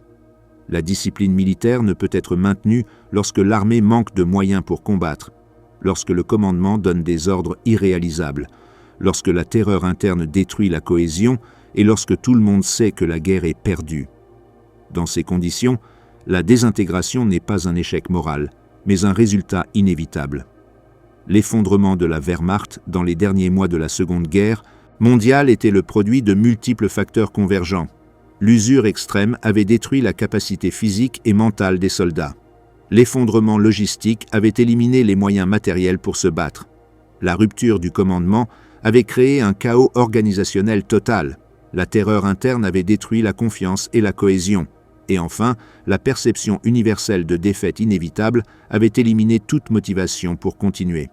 La discipline militaire ne peut être maintenue lorsque l'armée manque de moyens pour combattre, lorsque le commandement donne des ordres irréalisables, lorsque la terreur interne détruit la cohésion et lorsque tout le monde sait que la guerre est perdue. Dans ces conditions, la désintégration n'est pas un échec moral, mais un résultat inévitable. L'effondrement de la Wehrmacht dans les derniers mois de la Seconde Guerre mondiale était le produit de multiples facteurs convergents. L'usure extrême avait détruit la capacité physique et mentale des soldats. L'effondrement logistique avait éliminé les moyens matériels pour se battre. La rupture du commandement avait créé un chaos organisationnel total. La terreur interne avait détruit la confiance et la cohésion. Et enfin, la perception universelle de défaite inévitable avait éliminé toute motivation pour continuer.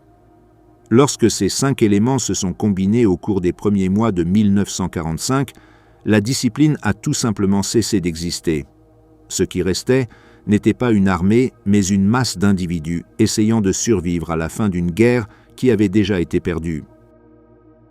Lorsque ces 5 éléments se sont combinés au cours des premiers mois de 1945, la discipline a tout simplement cessé d'exister. Ce qui restait n'était pas une armée, mais une masse d'individus essayant de survivre à la fin d'une guerre qui avait déjà été perdue.